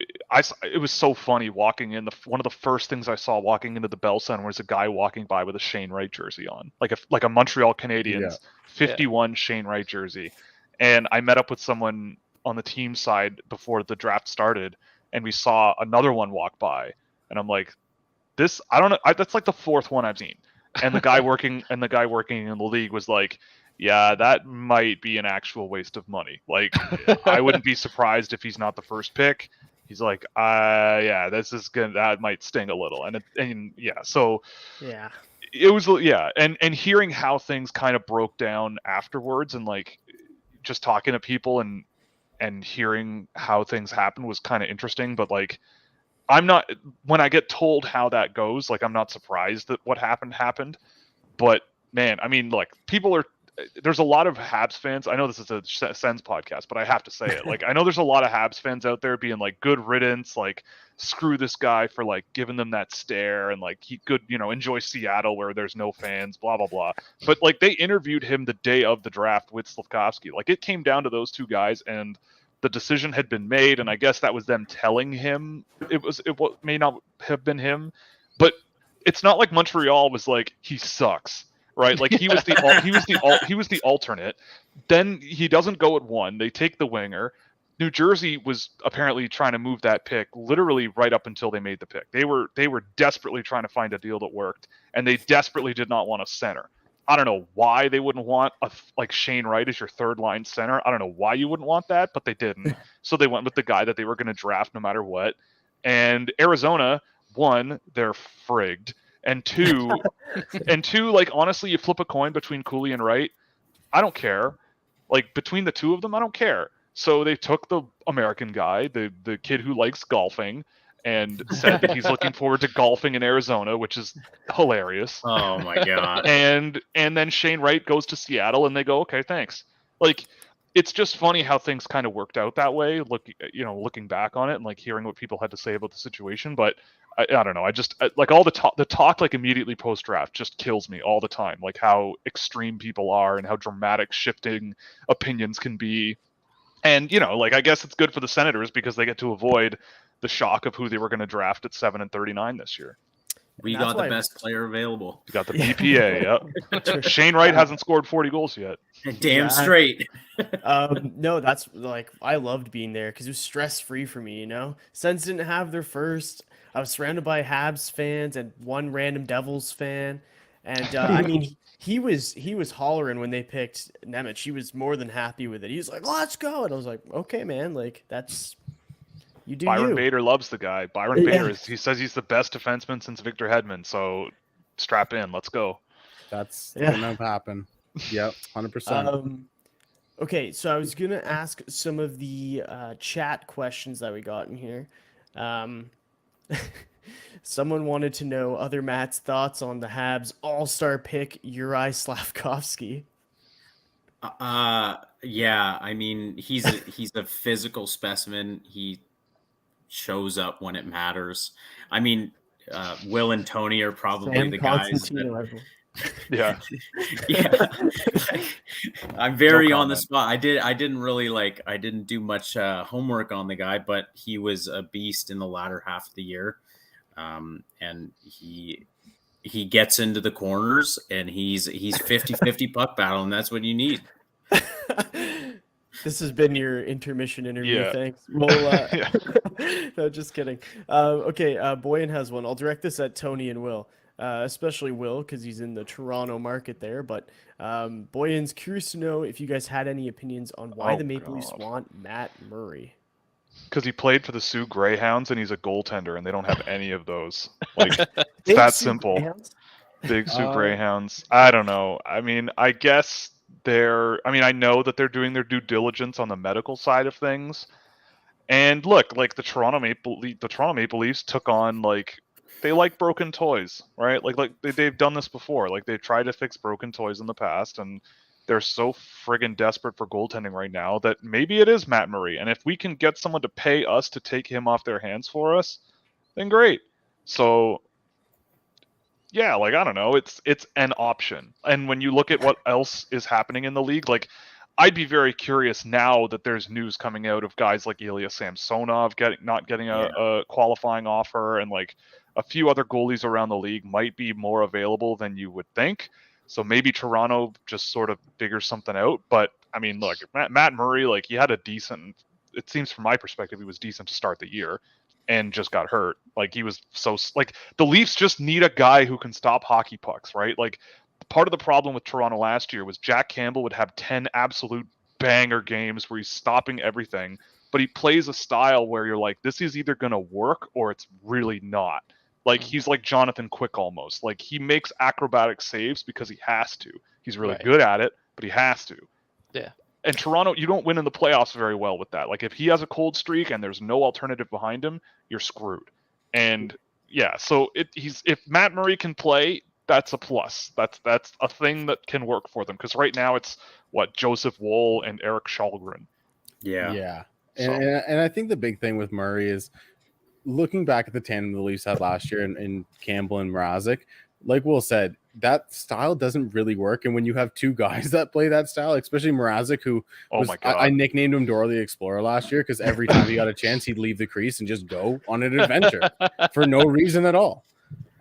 was so funny walking in. One of the first things I saw walking into the Bell Center was a guy walking by with a Shane Wright jersey on, like a Montreal Canadiens 51 Shane Wright jersey. And I met up with someone on the team side before the draft started, and we saw another one walk by, and I'm like, this, I don't know, that's like the 4th one I've seen. And the guy working in the league was like, yeah, that might be an actual waste of money. Like, I wouldn't be surprised if he's not the first pick. He's like, yeah, that might sting a little. So it was, and hearing how things kind of broke down afterwards, and like just talking to people and hearing how things happened was kind of interesting. But like, when I get told how that goes, like, I'm not surprised that what happened. But man, I mean, like, there's a lot of Habs fans. I know this is a Sens podcast, but I have to say it. Like, I know there's a lot of Habs fans out there being like, good riddance, like, screw this guy for like giving them that stare, and like, he could, enjoy Seattle where there's no fans, blah, blah, blah. But like, they interviewed him the day of the draft with Slavkovsky. Like, it came down to those two guys, and the decision had been made, and I guess that was them telling him it may not have been him, but it's not like Montreal was like, he sucks, right? Like, he was the alternate. Then he doesn't go at 1. They take the winger. New Jersey was apparently trying to move that pick literally right up until they made the pick. They were desperately trying to find a deal that worked, and they desperately did not want a center. I don't know why they wouldn't want like Shane Wright as your 3rd line center. I don't know why you wouldn't want that, but they didn't. So they went with the guy that they were going to draft no matter what. And Arizona, 1, they're frigged, and 2, like, honestly, you flip a coin between Cooley and Wright, I don't care. Like, between the two of them, I don't care. So they took the American guy, the kid who likes golfing, and said that he's looking forward to golfing in Arizona, which is hilarious. Oh my god. And then Shane Wright goes to Seattle, and they go, okay, thanks. Like, it's just funny how things kind of worked out that way. Looking back on it and like hearing what people had to say about the situation, but I don't know. Like all the talk like immediately post draft just kills me all the time. Like how extreme people are and how dramatic shifting opinions can be. And like I guess it's good for the Senators because they get to avoid the shock of who they were going to draft at 7 and 39 this year. We got the best player available. You got the BPA. Yep. Shane Wright hasn't scored 40 goals yet. Damn straight. No, that's like I loved being there because it was stress free for me. Sens didn't have their first. I was surrounded by Habs fans and one random Devils fan, and I mean he was hollering when they picked Nemec. He was more than happy with it. He was like, "Let's go!" And I was like, "Okay, man, like that's." Byron Bader loves the guy. Byron Bader he says he's the best defenseman since Victor Hedman. So strap in, let's go. That's gonna happen. Yep, 100%. Okay, so I was gonna ask some of the chat questions that we got in here. Someone wanted to know other Matt's thoughts on the Habs all-star pick Uri Slavkovsky. Yeah, I mean he's a physical specimen. He shows up when it matters. I mean, Will and Tony are probably the guys. Yeah. I'm very on the spot. I didn't do much homework on the guy, but he was a beast in the latter half of the year. And he gets into the corners and he's 50-50 puck battle, and that's what you need. This has been your intermission interview. Yeah. Thanks. Well, no, just kidding. Okay, Boyan has one. I'll direct this at Tony and Will, especially Will because he's in the Toronto market there. But Boyan's curious to know if you guys had any opinions on why the Maple Leafs want Matt Murray. Because he played for the Sioux Greyhounds and he's a goaltender, and they don't have any of those. Like, it's that simple. Big Sioux Greyhounds. I don't know. I mean, I guess I know that they're doing their due diligence on the medical side of things. And look, like the Toronto Maple Leafs took on they like broken toys, right? Like they've done this before. Like they've tried to fix broken toys in the past, and they're so friggin' desperate for goaltending right now that maybe it is Matt Murray. And if we can get someone to pay us to take him off their hands for us, then great. So yeah, I don't know. It's an option. And when you look at what else is happening in the league, I'd be very curious now that there's news coming out of guys like Ilya Samsonov not getting a qualifying offer, and a few other goalies around the league might be more available than you would think. So maybe Toronto just sort of figures something out. But I mean, look, Matt Murray, he had a decent. It seems from my perspective, he was decent to start the year. And just got hurt. He was the Leafs just need a guy who can stop hockey pucks, right? Part of the problem with Toronto last year was Jack Campbell would have 10 absolute banger games where he's stopping everything, but he plays a style where you're like, this is either going to work or it's really not. He's like Jonathan Quick almost. He makes acrobatic saves because he has to. He's really good at it, but he has to. Yeah. And Toronto, you don't win in the playoffs very well with that. If he has a cold streak and there's no alternative behind him, you're screwed. And yeah, so if Matt Murray can play, that's a plus. That's a thing that can work for them. Because right now it's Joseph Woll and Eric Kallgren. Yeah. Yeah. And I think the big thing with Murray is looking back at the tandem the Leafs had last year in Campbell and Mrazek, like Will said, that style doesn't really work. And when you have two guys that play that style, especially Mrazek, who I nicknamed him Dora the Explorer last year because every time he got a chance, he'd leave the crease and just go on an adventure for no reason at all.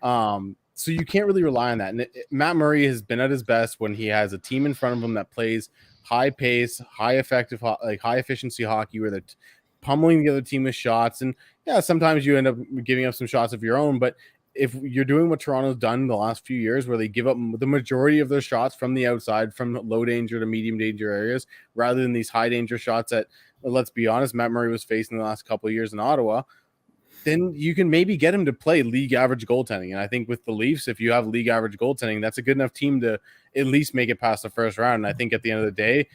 So you can't really rely on that. And Matt Murray has been at his best when he has a team in front of him that plays high pace, high efficiency hockey where they're pummeling the other team with shots. And yeah, sometimes you end up giving up some shots of your own, but if you're doing what Toronto's done in the last few years, where they give up the majority of their shots from the outside, from low danger to medium danger areas, rather than these high danger shots that, let's be honest, Matt Murray was facing the last couple of years in Ottawa, then you can maybe get him to play league average goaltending. And I think with the Leafs, if you have league average goaltending, that's a good enough team to at least make it past the first round. And I think at the end of the day,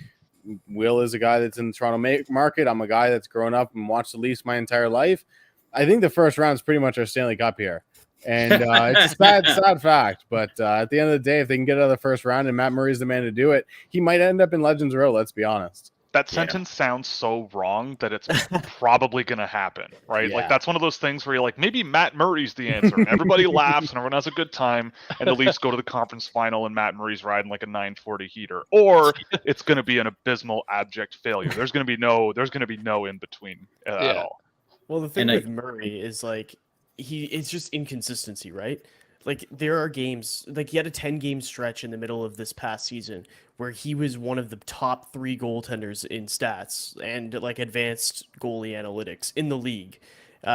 Will is a guy that's in the Toronto market. I'm a guy that's grown up and watched the Leafs my entire life. I think the first round is pretty much our Stanley Cup here. And it's a sad fact. But at the end of the day, if they can get out of the first round and Matt Murray's the man to do it, he might end up in Legends Row, let's be honest. That sentence sounds so wrong that it's probably going to happen, right? Yeah. Like, that's one of those things where you're like, maybe Matt Murray's the answer. And everybody laughs and everyone has a good time. And the Leafs go to the conference final and Matt Murray's riding like a 940 heater. Or it's going to be an abysmal, abject failure. There's going to be no in between at all. Well, the thing with Murray is like it's just inconsistency, right? Like there are games, like he had a 10-game stretch in the middle of this past season where he was one of the top 3 goaltenders in stats and like advanced goalie analytics in the league.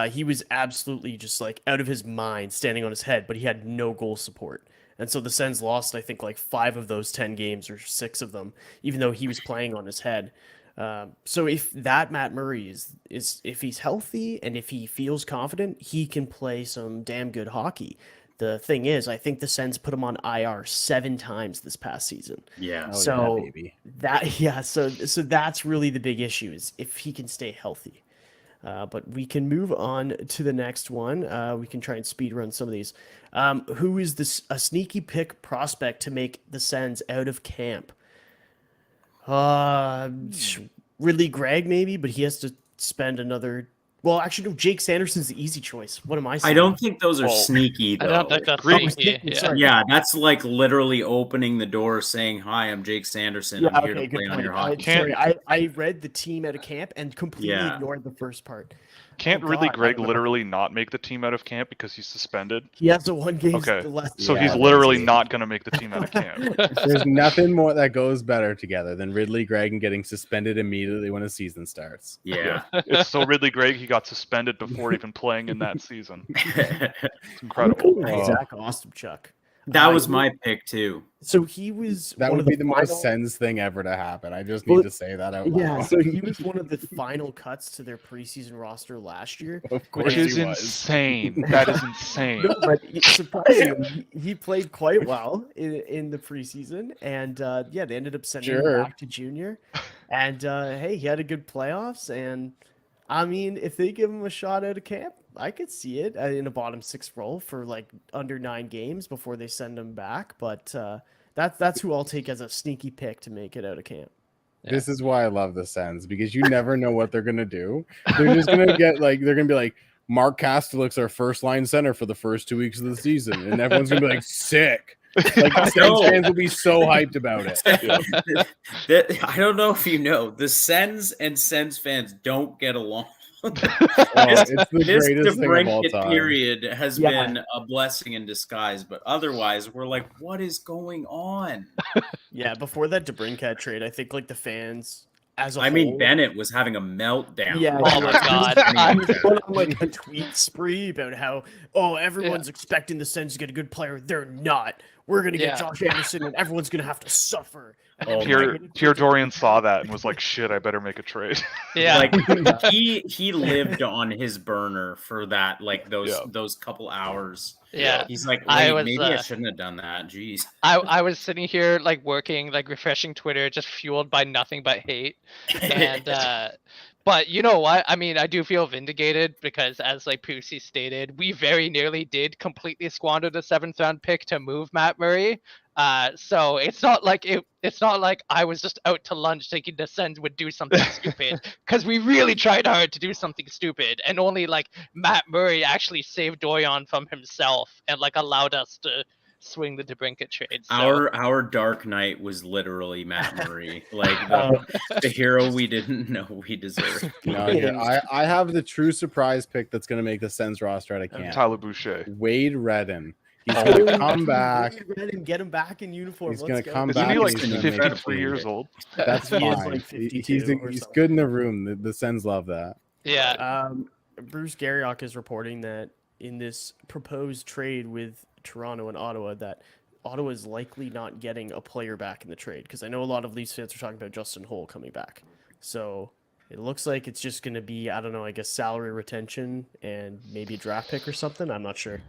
He was absolutely just like out of his mind, standing on his head, but he had no goal support. And so the Sens lost, I think, like 5 of those 10 games or 6 of them, even though he was playing on his head. So if that Matt Murray is if he's healthy and if he feels confident, he can play some damn good hockey. The thing is, I think the Sens put him on IR 7 times this past season. Yeah. So yeah, so that's really the big issue is if he can stay healthy. But we can move on to the next one. We can try and speed run some of these. Who is a sneaky pick prospect to make the Sens out of camp? Ridley Gregg maybe, but he has to spend another. Well, actually, no. Jake Sanderson's the easy choice. What am I saying? I don't think those are sneaky, though. I don't think that's sneaky. Yeah, that's like literally opening the door, saying, "Hi, I'm Jake Sanderson. I'm here to play on your hockey." Sorry, I read the team out of camp and completely ignored the first part. Can't Ridley Gregg literally not make the team out of camp because he's suspended? He has a 1 game left. So he's literally not going to make the team out of camp. There's nothing more that goes better together than Ridley Gregg and getting suspended immediately when a season starts. Yeah. It's so Ridley Gregg, he got suspended before even playing in that season. It's incredible. Zach Ostapchuk. That was my pick too. So he was. That would be the most Sens thing ever to happen. I just need to say that out loud. Yeah, so he was one of the final cuts to their preseason roster last year, Of course Which is he was. insane. That is insane. No, but surprisingly, he played quite well in the preseason, and they ended up sending him back to junior. And hey, he had a good playoffs, and I mean, if they give him a shot out of camp, I could see it in a bottom 6 role for like under 9 games before they send him back. But that's who I'll take as a sneaky pick to make it out of camp. Yeah. This is why I love the Sens, because you never know what they're gonna do. They're just gonna get like they're gonna be like Mark Kastelik's our first line center for the first 2 weeks of the season, and everyone's gonna be like sick. Like Sens fans will be so hyped about it. I don't know if you know, the Sens and Sens fans don't get along. It's the greatest thing of all time. Period has been a blessing in disguise, but otherwise we're like, what is going on? Yeah, before that DeBrincat trade, I think like the fans as a I whole, mean, Bennett was having a meltdown. Yeah, Oh my God. I was going on like a tweet spree about how everyone's expecting the Sens to get a good player. They're not. We're gonna get Josh Anderson, and everyone's gonna have to suffer. Pierre Dorian saw that and was like, "Shit, I better make a trade." Yeah, like he lived on his burner for that, like those couple hours. Yeah, he's like, maybe I shouldn't have done that. Jeez. I was sitting here like working, like refreshing Twitter, just fueled by nothing but hate, and but you know what? I mean, I do feel vindicated because, as like Pussy stated, we very nearly did completely squander the 7th round pick to move Matt Murray. So it's not like it's not like I was just out to lunch thinking the Sens would do something stupid, because we really tried hard to do something stupid, and only like Matt Murray actually saved Dorian from himself and like allowed us to swing the DeBrincat trade. So. Our dark night was literally Matt Murray, like the hero we didn't know we deserved. I have the true surprise pick that's going to make the Sens roster out of camp. Tyler Boucher. Wade Redden. He's going to come back. Get him back in uniform. He's going to come Isn't back. he like and he's gonna make it 53 years old? That's He is fine. like 52 He's or he's something. good in the room. The Sens love that. Yeah. Bruce Garriock is reporting that in this proposed trade with Toronto and Ottawa, that Ottawa is likely not getting a player back in the trade, because I know a lot of Leafs fans are talking about Justin Holl coming back. So It looks like it's just going to be, I don't know, I guess salary retention and maybe a draft pick or something. I'm not sure.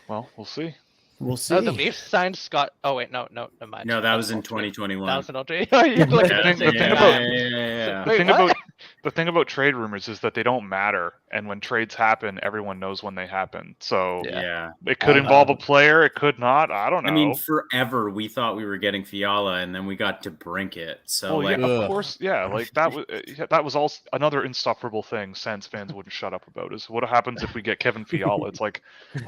Well, we'll see. We'll see. Oh, the Leafs signed Scott. Oh wait, no, never mind. No, that was in old tweet. 2021. That was an old tweet. Oh, you're looking at The the thing same about- yeah. The Wait, thing what? about the thing about trade rumors is that they don't matter, and when trades happen, everyone knows when they happen. So Yeah. it could involve a player, it could not. I don't know. I mean, forever we thought we were getting Fiala, and then we got DeBrincat. So well, like, yeah, of Ugh. course, yeah. Like that was all another insufferable thing. Sens fans wouldn't shut up about is what happens if we get Kevin Fiala. It's like,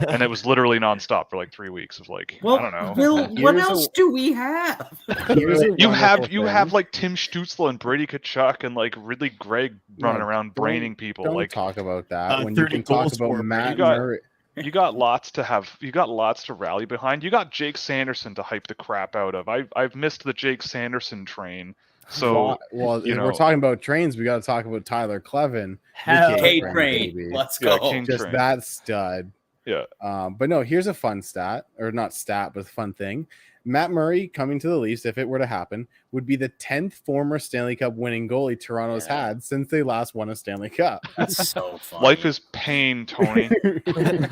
and it was literally nonstop for like 3 weeks of like, well, I don't know. Will, what Here's else do we have? Here's a You have wonderful have thing. like Tim Stützle and Brady Kachuk and like Ridley Gregg running No, around braining people. Don't Like talk about that when you 30 can talk goals about for him, Matt you got- Murray. you got lots to rally behind. You got Jake Sanderson to hype the crap out of. I've missed the Jake Sanderson train. So well, you if we're know- talking about trains, we got to talk about Tyler Clevin. Hell K yeah. train, baby. Let's Yeah, go. King Just train. that stud. Yeah. But no, here's a fun stat, or not stat, but a fun thing. Matt Murray coming to the Leafs, if it were to happen, would be the 10th former Stanley Cup winning goalie Toronto's Yeah. had since they last won a Stanley Cup. That's so funny. life is pain, Tony.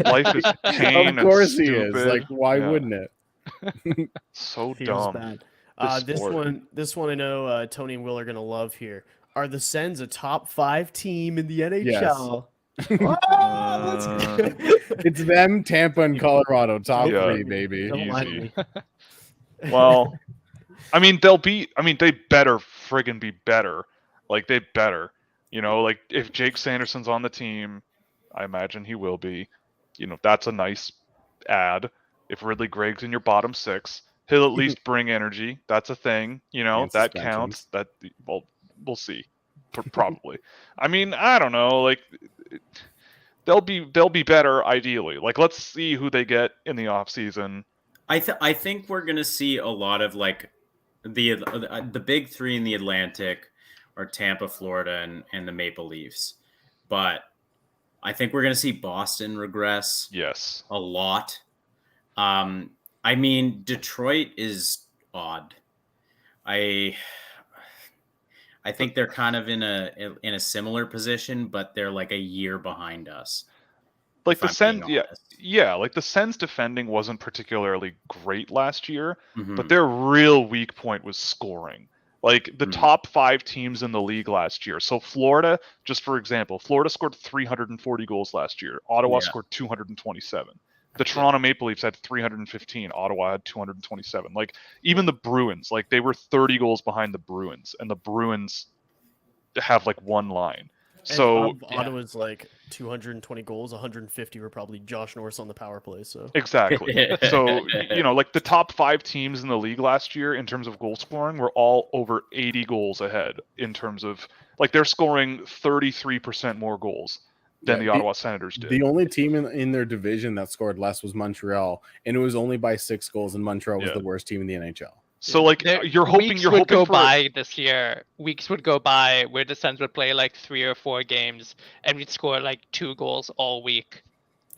Life is pain. Of course and he is. stupid. Like, why Yeah. wouldn't it? So Feels dumb. bad. This sport. This one I know Tony and Will are gonna love here. Are the Sens a top 5 team in the NHL? It's them, Tampa, and Colorado, top Yeah. 3, baby. Don't lie to Easy. me. Well, I mean, they better friggin' be better. Like, they better. You know, like, if Jake Sanderson's on the team, I imagine he will be. You know, that's a nice add. If Ridley Gregg's in your bottom 6, he'll at least bring energy. That's a thing. You know, And that suspensions. counts. Well, we'll see. Probably. I mean, I don't know. Like, they'll be better ideally. Like, let's see who they get in the offseason. I think we're gonna see a lot of like the big 3 in the Atlantic are Tampa, Florida, and the Maple Leafs, but I think we're gonna see Boston regress Yes. a lot. I mean, Detroit is odd. I think they're kind of in a similar position, but they're like a year behind us. Like if the I'm Sens, being yeah, honest. like the Sens defending wasn't particularly great last year, Mhm. but their real weak point was scoring. Like the Mhm. top 5 teams in the league last year. So Florida, just for example, Florida scored 340 goals last year. Ottawa Yeah. scored 227. The Toronto Maple Leafs had 315. Ottawa had 227. Like even the Bruins, like they were 30 goals behind the Bruins, and the Bruins have like one line. So Ottawa's like 220 goals, 150 were probably Josh Norris on the power play. So exactly. So, you know, like the top 5 teams in the league last year in terms of goal scoring were all over 80 goals ahead in terms of like they're scoring 33% more goals than Yeah, the Ottawa Senators did. The only team in their division that scored less was Montreal, and it was only by 6 goals, and Montreal was Yeah. the worst team in the NHL. So like you're hoping weeks you're would hoping go for by this year. Weeks would go by where the Sens would play like 3 or 4 games, and we'd score like 2 goals all week.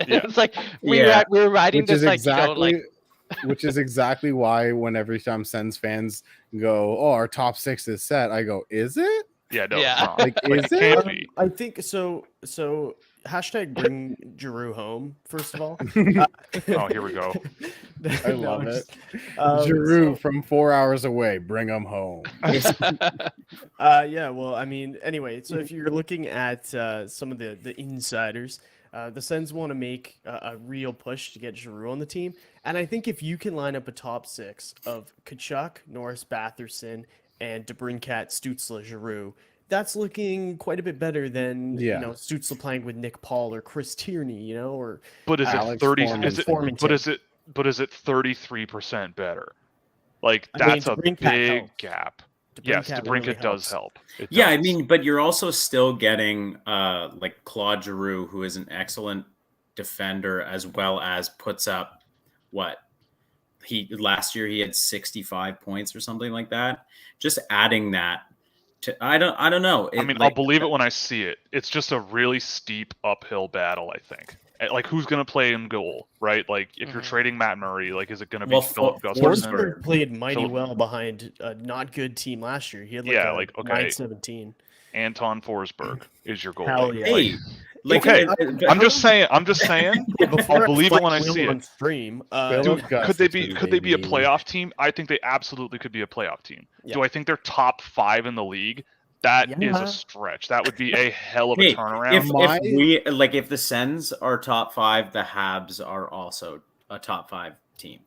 Yeah. It's like we Yeah. were riding Which this is like exactly, like which is exactly why when every time Sens fans go, "Oh, our top 6 is set," I go, "Is it?" yeah, no, Yeah. it's not. Like, Like, is it it? can't be. I think so. So hashtag bring Giroux home. First of all, Oh, here we go. I No, love I'm it. just- Giroux so- from 4 hours away, bring him home. Yeah, well, I mean, anyway, so if you're looking at some of the insiders, the Sens want to make a real push to get Giroux on the team, and I think if you can line up a top 6 of Kachuk, Norris, Batherson, and DeBrincat, Stützle, Giroux, that's looking quite a bit better than Yeah. Stützle playing with Nick Paul or Chris Tierney, or But is Alex it 30 Foreman. is it Foreman but too. is it 33% better? Like I mean, that's a DeBrincat big helps. gap. Yes, DeBrincat DeBrincat really does helps. help. It Yeah, I does. mean, but you're also still getting like Claude Giroux, who is an excellent defender, as well as puts up last year he had 65 points or something like that. Just adding that to I don't know. I mean, I'll believe it when I see it. It's just a really steep uphill battle, I think. Like, who's going to play in goal, right? Like, if you're Mhm. trading Matt Murray, like, is it going to be Well, Philip For- Gustafson? Forsberg played mighty Philip- well behind a not good team last year. He had like Yeah, a like, okay. 917. Anton Forsberg is your goalie. Hell yeah. Hey, like, Okay, but I'm just saying. Before I'll believe it when I Will see on it. stream, Philip Gus Could they is be? who Could they be a need. playoff team? I think they absolutely could be a playoff team. Yeah. Do I think they're top 5 in the league? That is Yeah. a stretch. That would be a hell of a hey, turnaround. if the Sens are top 5, the Habs are also a top 5 team.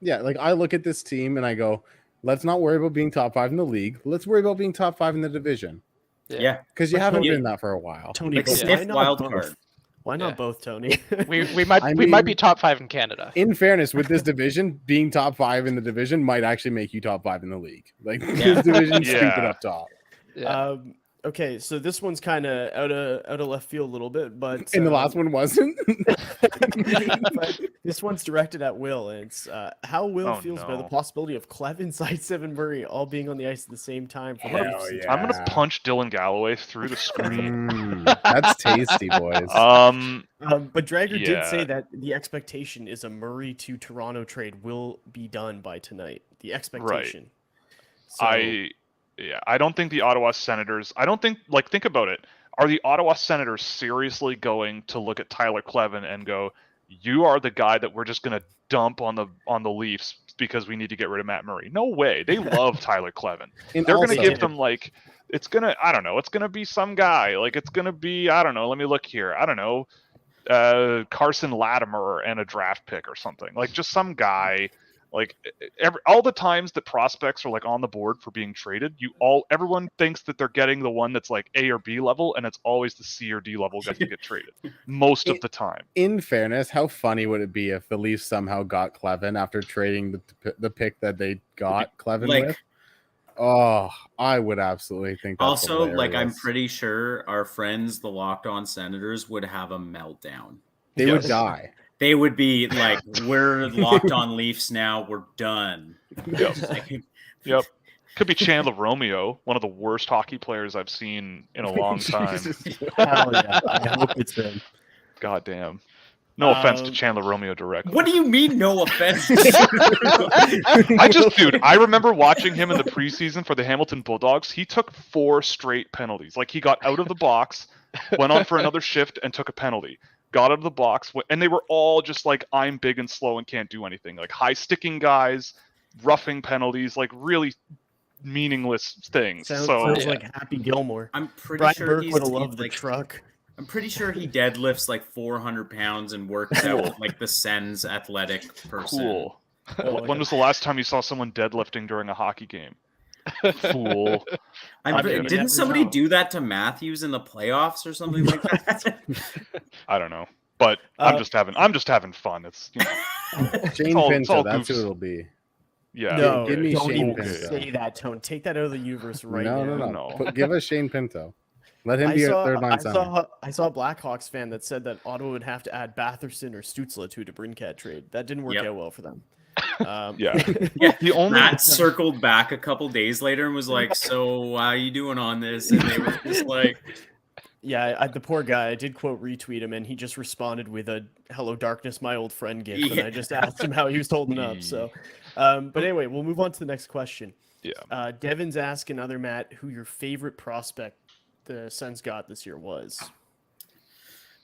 Yeah, like I look at this team and I go, let's not worry about being top 5 in the league. Let's worry about being top 5 in the division. Yeah. Because you But haven't Tony- been that for a while. Tony, Like, but sniff why not wild both? card. Why not Yeah. both, Tony? We might I we might mean- be top 5 in Canada. In fairness, with this division, being top 5 in the division might actually make you top 5 in the league. Like this division's Yeah. stupid up top. Yeah. Okay, so this one's kind of out of left field a little bit, but And the last one wasn't. but this one's directed at Will, and it's how Will Oh, feels about the no. possibility of Clevin, Zaitsev, and Murray all being on the ice at the same time. For the Hell Leafs. yeah. I'm gonna punch Dylan Galloway through the screen. That's tasty, boys. But Drager did say Yeah. that the expectation is a Murray to Toronto trade will be done by tonight. The expectation. So, I don't think the Ottawa Senators. I don't think think about it. Are the Ottawa Senators seriously going to look at Tyler Clevin and go, "You are the guy that we're just going to dump on the Leafs because we need to get rid of Matt Murray"? No way. They love Tyler Clevin. And They're going to also- give them it's gonna. I don't know. It's gonna be some guy. It's gonna be. I don't know. Let me look here. I don't know. Carson Latimer and a draft pick or something. Just some guy. All the times that prospects are on the board for being traded, everyone thinks that they're getting the one that's A or B level, and it's always the C or D level guys that get traded most of the time. In fairness, how funny would it be if the Leafs somehow got Clevin after trading the pick that they got Clevin with? Oh, I would absolutely think that's Also, I'm hilarious. pretty sure our friends, the Locked On Senators, would have a meltdown. They would Yes. die. They would be like, "We're Locked On Leafs now. We're done." Yep. Could be Chandler Romeo, one of the worst hockey players I've seen in a long time. hell yeah, I hope it's him. God damn. No offense to Chandler Romeo directly. What do you mean, no offense? I remember watching him in the preseason for the Hamilton Bulldogs. He took 4 straight penalties. He got out of the box, went on for another shift, and took a penalty. Got out of the box, and they were all just I'm big and slow and can't do anything. High sticking guys, roughing penalties, really meaningless things. Sounds like Happy Gilmore. I'm pretty Brian sure Burke he's would have loved the truck. I'm pretty sure he deadlifts 400 pounds and works out the Sens athletic person. Cool. Oh, When was the last time you saw someone deadlifting during a hockey game? Fool. Didn't somebody do that to Matthews in the playoffs or something like that? I don't know, but I'm just having fun. It's Shane all Pinto, that's goofs. who it'll be. yeah. No, give me don't Shane even Pinto. say that, Tone. Take that out of the universe right no, now. No. Give us Shane Pinto. Let him be a third line center. I saw a Blackhawks fan that said that Ottawa would have to add Batherson or Stützle to a DeBrincat trade. That didn't work out well for them. Yeah. Yeah, The only Matt circled back a couple days later and was like, "So, how you doing on this?" And they were just like, Yeah, the poor guy. I did quote retweet him, and he just responded with a "Hello, darkness, my old friend" gif, and I just asked him how he was holding up. So, but anyway, we'll move on to the next question. Yeah. Devin's asking other Matt who your favorite prospect the Sens got this year was.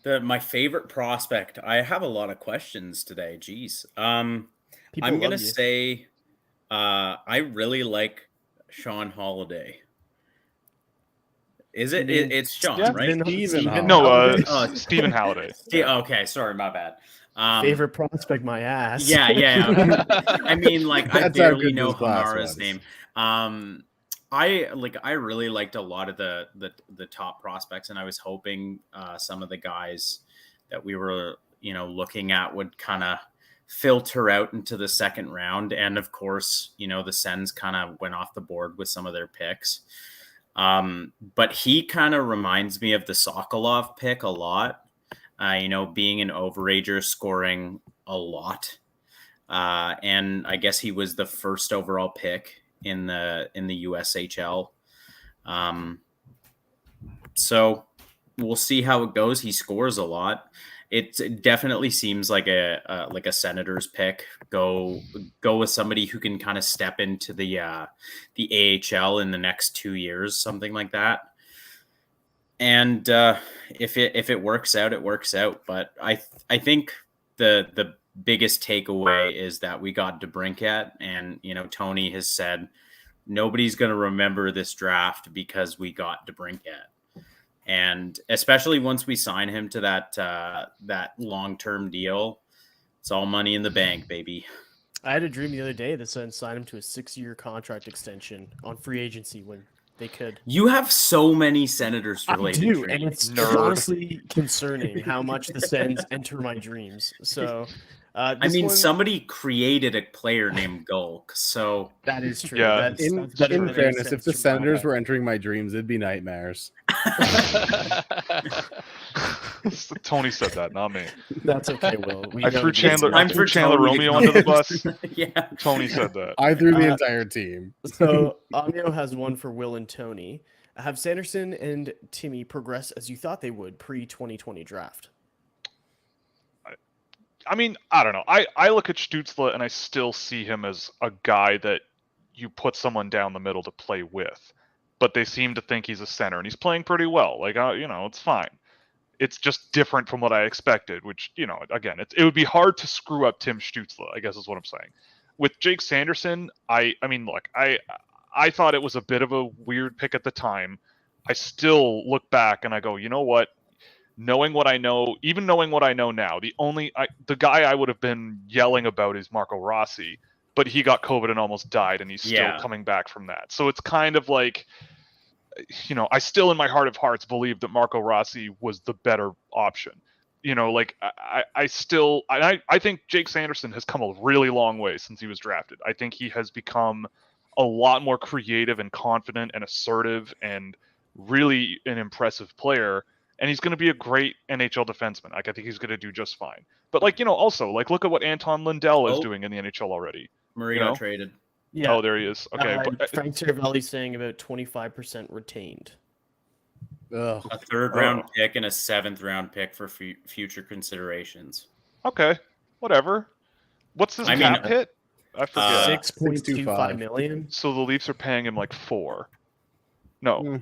my favorite prospect. I have a lot of questions today. Jeez. People I'm love gonna you. say, I really like Sean Holiday. Is it? It's Sean, right? Steven No, Holiday. Stephen Halliday. Okay, sorry, my bad. Favorite prospect, my ass. Yeah. I mean, I That's how barely good know this class Hamara's was. name. I really liked a lot of the top prospects, and I was hoping some of the guys that we were looking at would kind of filter out into the second round. And of course, the Sens kind of went off the board with some of their picks. But he kind of reminds me of the Sokolov pick a lot. Being an overager, scoring a lot. And I guess he was the first overall pick in the USHL. So we'll see how it goes. He scores a lot. It definitely seems like a Senators pick. Go with somebody who can kind of step into the AHL in the next 2 years, something like that. And if it works out, it works out. But I think the biggest takeaway is that we got DeBrincat, and Tony has said nobody's going to remember this draft because we got DeBrincat. And especially once we sign him to that long-term deal, it's all money in the bank, baby. I had a dream the other day that Sens signed him to a 6-year contract extension on free agency when they could. You have so many Senators-related dreams. And it's honestly concerning how much the Sens enter my dreams. So, somebody created a player named Gulk, so that is true. Yeah. In fairness, if the Senators were entering my dreams, it'd be nightmares. Tony said that, not me. That's okay, Will. I threw Chandler Romeo under the bus. Yeah. Tony said that. I threw the entire team. So Amio has one for Will and Tony. Have Sanderson and Timmy progress as you thought they would pre-2020 draft? I mean, I don't know. I look at Stützle and I still see him as a guy that you put someone down the middle to play with. But they seem to think he's a center, and he's playing pretty well. Like, it's fine. It's just different from what I expected, which, again, it would be hard to screw up Tim Stützle, I guess is what I'm saying. With Jake Sanderson, I mean, look, I thought it was a bit of a weird pick at the time. I still look back and I go, you know what? Knowing what I know, even knowing what I know now, the guy I would have been yelling about is Marco Rossi, but he got COVID and almost died, and he's still coming back from that. So it's kind of like, I still in my heart of hearts believe that Marco Rossi was the better option. I think Jake Sanderson has come a really long way since he was drafted. I think he has become a lot more creative and confident and assertive and really an impressive player. And he's going to be a great NHL defenseman. Like, I think he's going to do just fine. But, also, look at what Anton Lindell is doing in the NHL already. Murray got traded. Yeah. Oh, there he is. Okay. Frank Cervelli's saying about 25% retained. Ugh. A 3rd round pick and a 7th round pick for future considerations. Okay. Whatever. What's his cap hit? I forget. $6.25 million. So the Leafs are paying him like 4. No.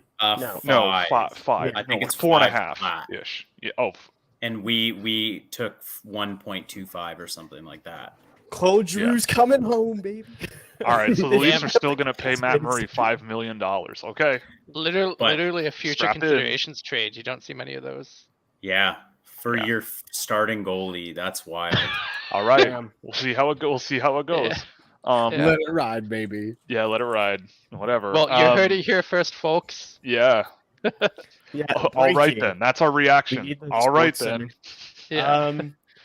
No, 5. I think it's 4.5-ish. Yeah. Oh. And we took 1.25 or something like that. Claude Giroux's coming home, baby. All right, so the Leafs are still going to pay Matt Murray $5 million. Okay. Literally a future considerations trade. You don't see many of those. Yeah, for your starting goalie, that's wild. All right, we'll see how it goes. Let it ride, baby. Yeah, let it ride. Whatever. Well, you heard it here first, folks. Yeah. Yeah. All right then. That's our reaction. All right then. Yeah.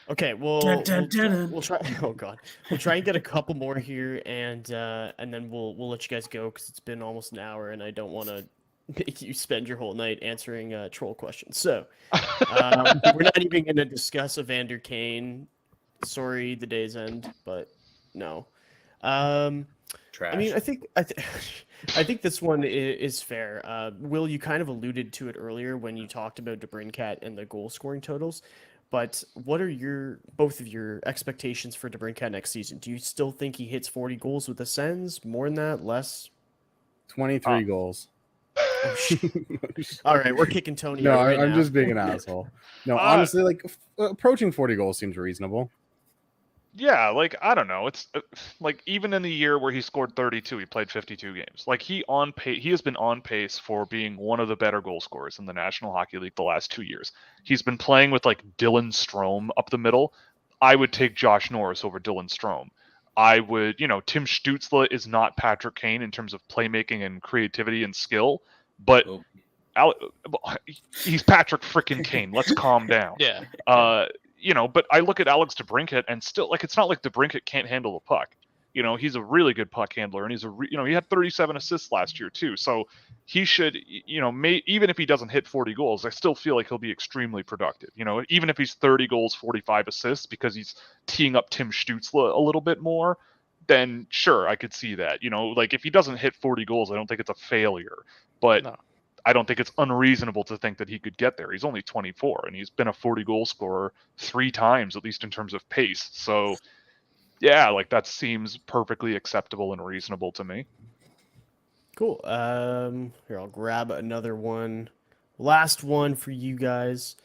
Okay. We'll try. Oh God. We'll try and get a couple more here, and then we'll let you guys go because it's been almost an hour, and I don't want to make you spend your whole night answering troll questions. So we're not even going to discuss Evander Kane. Sorry, the day's end, but no. Trash. I mean, I think this one is fair. Will, you kind of alluded to it earlier when you talked about DeBrincat and the goal scoring totals. But what are both of your expectations for DeBrincat next season? Do you still think he hits 40 goals with the Sens? More than that? Less? 23 goals. All right, we're kicking Tony. No, out I'm now. just being an asshole. No, honestly, approaching 40 goals seems reasonable. Yeah, I don't know. It's even in the year where he scored 32, he played 52 games. He has been on pace for being one of the better goal scorers in the National Hockey League the last 2 years. He's been playing with Dylan Strome up the middle. I would take Josh Norris over Dylan Strome. I would, Tim Stützle is not Patrick Kane in terms of playmaking and creativity and skill, but he's Patrick freaking Kane. Let's calm down. Yeah. But I look at Alex DeBrincat and still, it's not like DeBrincat can't handle the puck. He's a really good puck handler, and he had 37 assists last year too. So he should, even if he doesn't hit 40 goals, I still feel like he'll be extremely productive. Even if he's 30 goals, 45 assists because he's teeing up Tim Stützle a little bit more, then sure, I could see that. If he doesn't hit 40 goals, I don't think it's a failure. But no. I don't think it's unreasonable to think that he could get there. He's only 24, and he's been a 40-goal scorer 3 times, at least in terms of pace. So, yeah, that seems perfectly acceptable and reasonable to me. Cool. Here, I'll grab another one. Last one for you guys.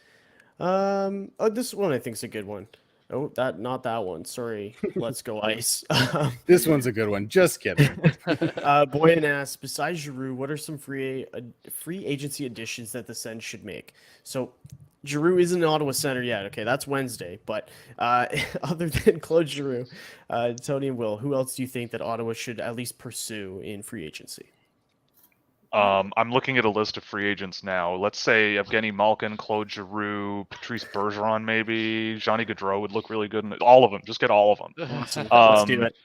Oh, this one I think is a good one. Oh, not that one. Sorry. Let's go ice. This one's a good one. Just kidding. Boyan asks, besides Giroux, what are some free agency additions that the Sens should make? So Giroux isn't an Ottawa Center yet. Okay, that's Wednesday. But other than Claude Giroux, Tony and Will, who else do you think that Ottawa should at least pursue in free agency? I'm looking at a list of free agents now. Let's say Evgeny Malkin, Claude Giroux, Patrice Bergeron, maybe Johnny Gaudreau would look really good. All of them. Just get all of them. Let's do it.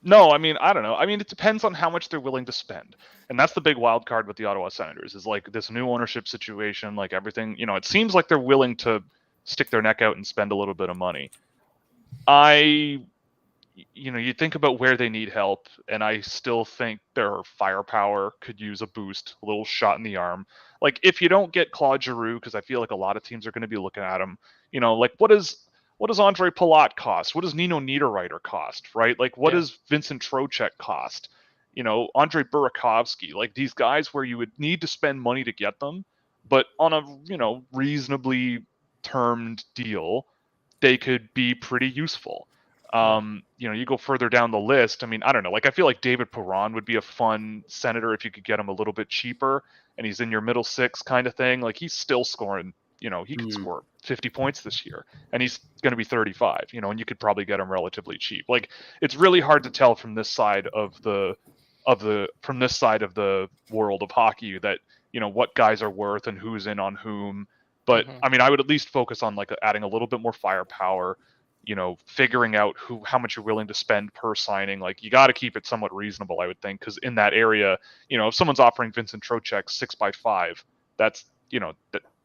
No, I mean, I don't know. I mean, it depends on how much they're willing to spend. And that's the big wild card with the Ottawa Senators is like this new ownership situation, like everything, it seems like they're willing to stick their neck out and spend a little bit of money. You think about where they need help, and I still think their firepower could use a boost, a little shot in the arm. Like if you don't get Claude Giroux, because I feel like a lot of teams are going to be looking at him, like what does Andre Palat cost? What does Nino Niederreiter cost? Right? Like what does Vincent Trocheck cost? Andre Burakovsky, like these guys where you would need to spend money to get them, but on a reasonably termed deal, they could be pretty useful. You go further down the list. I mean, I don't know. Like, I feel like David Perron would be a fun Senator if you could get him a little bit cheaper, and he's in your middle six kind of thing. Like, he's still scoring. He could score 50 points this year, and he's going to be 35. And you could probably get him relatively cheap. Like, it's really hard to tell from this side of the world of hockey that what guys are worth and who's in on whom. But I mean, I would at least focus on like adding a little bit more firepower. Figuring out how much you're willing to spend per signing. Like you got to keep it somewhat reasonable, I would think, because in that area, if someone's offering Vincent Trocheck 6x5, that's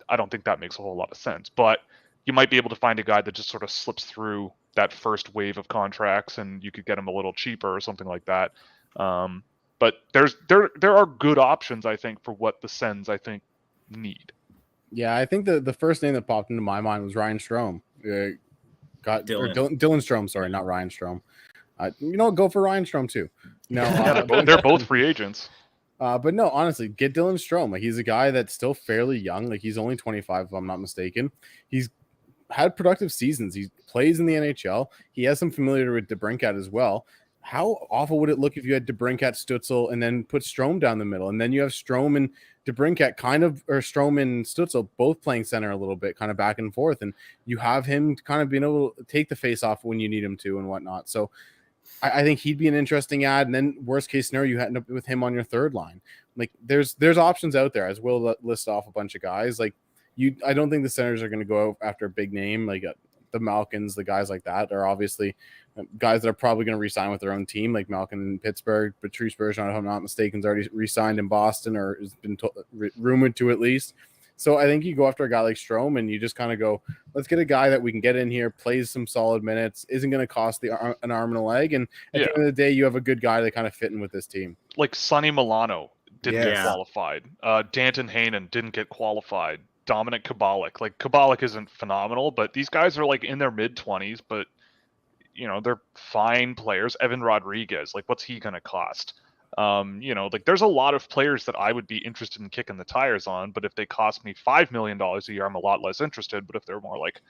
I don't think that makes a whole lot of sense. But you might be able to find a guy that just sort of slips through that first wave of contracts, and you could get him a little cheaper or something like that. But there are good options, I think, for what the Sens I think need. Yeah, I think the first name that popped into my mind was Ryan Strome. Dylan Strome, sorry, not Ryan Strome. Go for Ryan Strome too. No, they're both free agents. But no, honestly, get Dylan Strome. Like he's a guy that's still fairly young. Like he's only 25, if I'm not mistaken. He's had productive seasons. He plays in the NHL. He has some familiarity with DeBrincat as well. How awful would it look if you had DeBrincat, Stützle, and then put Strome down the middle, and then you have Strome and DeBrincat or Strome and Stützle both playing center a little bit, kind of back and forth, and you have him kind of being able to take the face off when you need him to and whatnot. So I think he'd be an interesting ad. And then worst case scenario, you end up with him on your third line. Like there's options out there, as Will list off a bunch of guys. Like I don't think the Senators are going to go after a big name like the Malkins, the guys like that are obviously guys that are probably going to re-sign with their own team, like Malkin in Pittsburgh. Patrice Bergeron, if I'm not mistaken, is already re-signed in Boston, or has been rumored to at least. So I think you go after a guy like Strome, and you just kind of go, let's get a guy that we can get in here, plays some solid minutes, isn't going to cost an arm and a leg, and at the end of the day, you have a good guy that kind of fit in with this team. Like Sonny Milano didn't get qualified. Danton Haynen didn't get qualified. Dominic Kubalik. Like Kubalik isn't phenomenal, but these guys are like in their mid-20s, but they're fine players. Evan Rodriguez, like what's he going to cost? Like there's a lot of players that I would be interested in kicking the tires on, but if they cost me $5 million a year, I'm a lot less interested. But if they're more like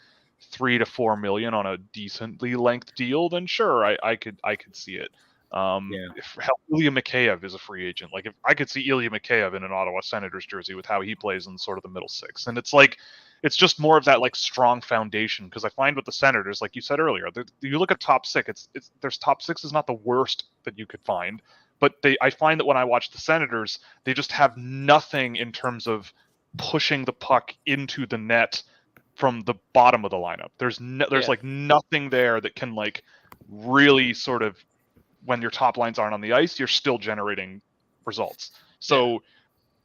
$3 to $4 million on a decently length deal, then sure, I could see it. If Ilya Mikheyev is a free agent, like if I could see Ilya Mikheyev in an Ottawa Senators jersey with how he plays in sort of the middle six, and it's just more of that like strong foundation. Because I find with the Senators, like you said earlier, you look at top six, there's top six is not the worst that you could find, but I find that when I watch the Senators, they just have nothing in terms of pushing the puck into the net from the bottom of the lineup. There's like nothing there that can like really sort of, when your top lines aren't on the ice, you're still generating results. So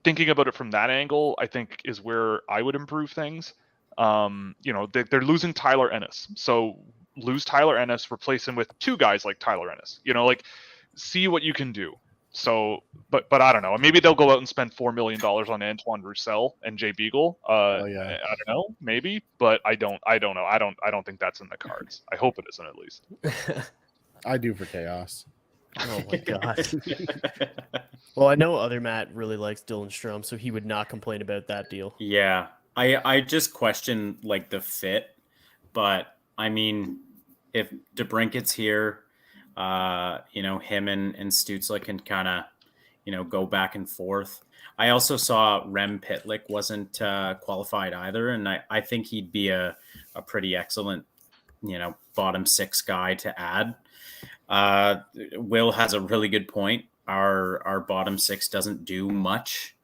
thinking about it from that angle, I think is where I would improve things. They're losing Tyler Ennis. So lose Tyler Ennis, replace him with two guys like Tyler Ennis, see what you can do. So, but I don't know. Maybe they'll go out and spend $4 million on Antoine Roussel and Jay Beagle. I don't know, maybe, but I don't know. I don't think that's in the cards. I hope it isn't, at least. I do for chaos. Oh my god. Well, I know other Matt really likes Dylan Strom, so he would not complain about that deal. Yeah, I just question like the fit, but I mean, if DeBrincat's here, him and Stutzla can kind of, go back and forth. I also saw Rem Pitlick wasn't qualified either, and I think he'd be a pretty excellent, bottom six guy to add. Will has a really good point. Our bottom six doesn't do much.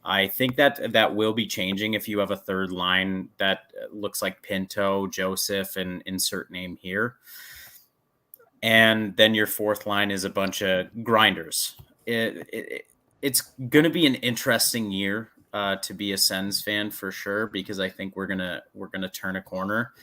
I think that will be changing if you have a third line that looks like Pinto, Joseph, and insert name here. And then your fourth line is a bunch of grinders. It's going to be an interesting year to be a Sens fan for sure, because I think we're gonna turn a corner.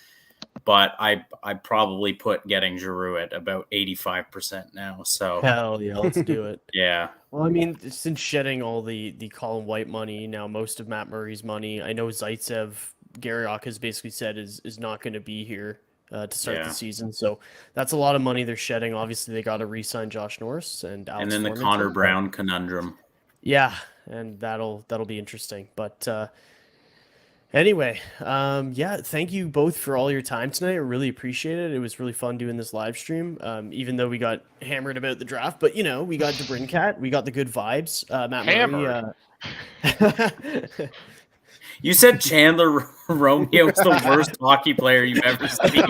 But I probably put getting Giroux at about 85% now. So Hell yeah, let's do it. yeah. Well, I mean, since shedding all the Colin White money, now most of Matt Murray's money, I know Zaitsev, Garyok has basically said is not going to be here to start the season. So that's a lot of money they're shedding. Obviously, they got to re-sign Josh Norris and Alex And then the Formenton, Connor but- Brown conundrum. Yeah, and that'll be interesting. But anyway, thank you both for all your time tonight. I really appreciate it. It was really fun doing this live stream, even though we got hammered about the draft. But, we got DeBrincat. We got the good vibes. Matt Murray. You said Chandler Romeo is the worst hockey player you've ever seen.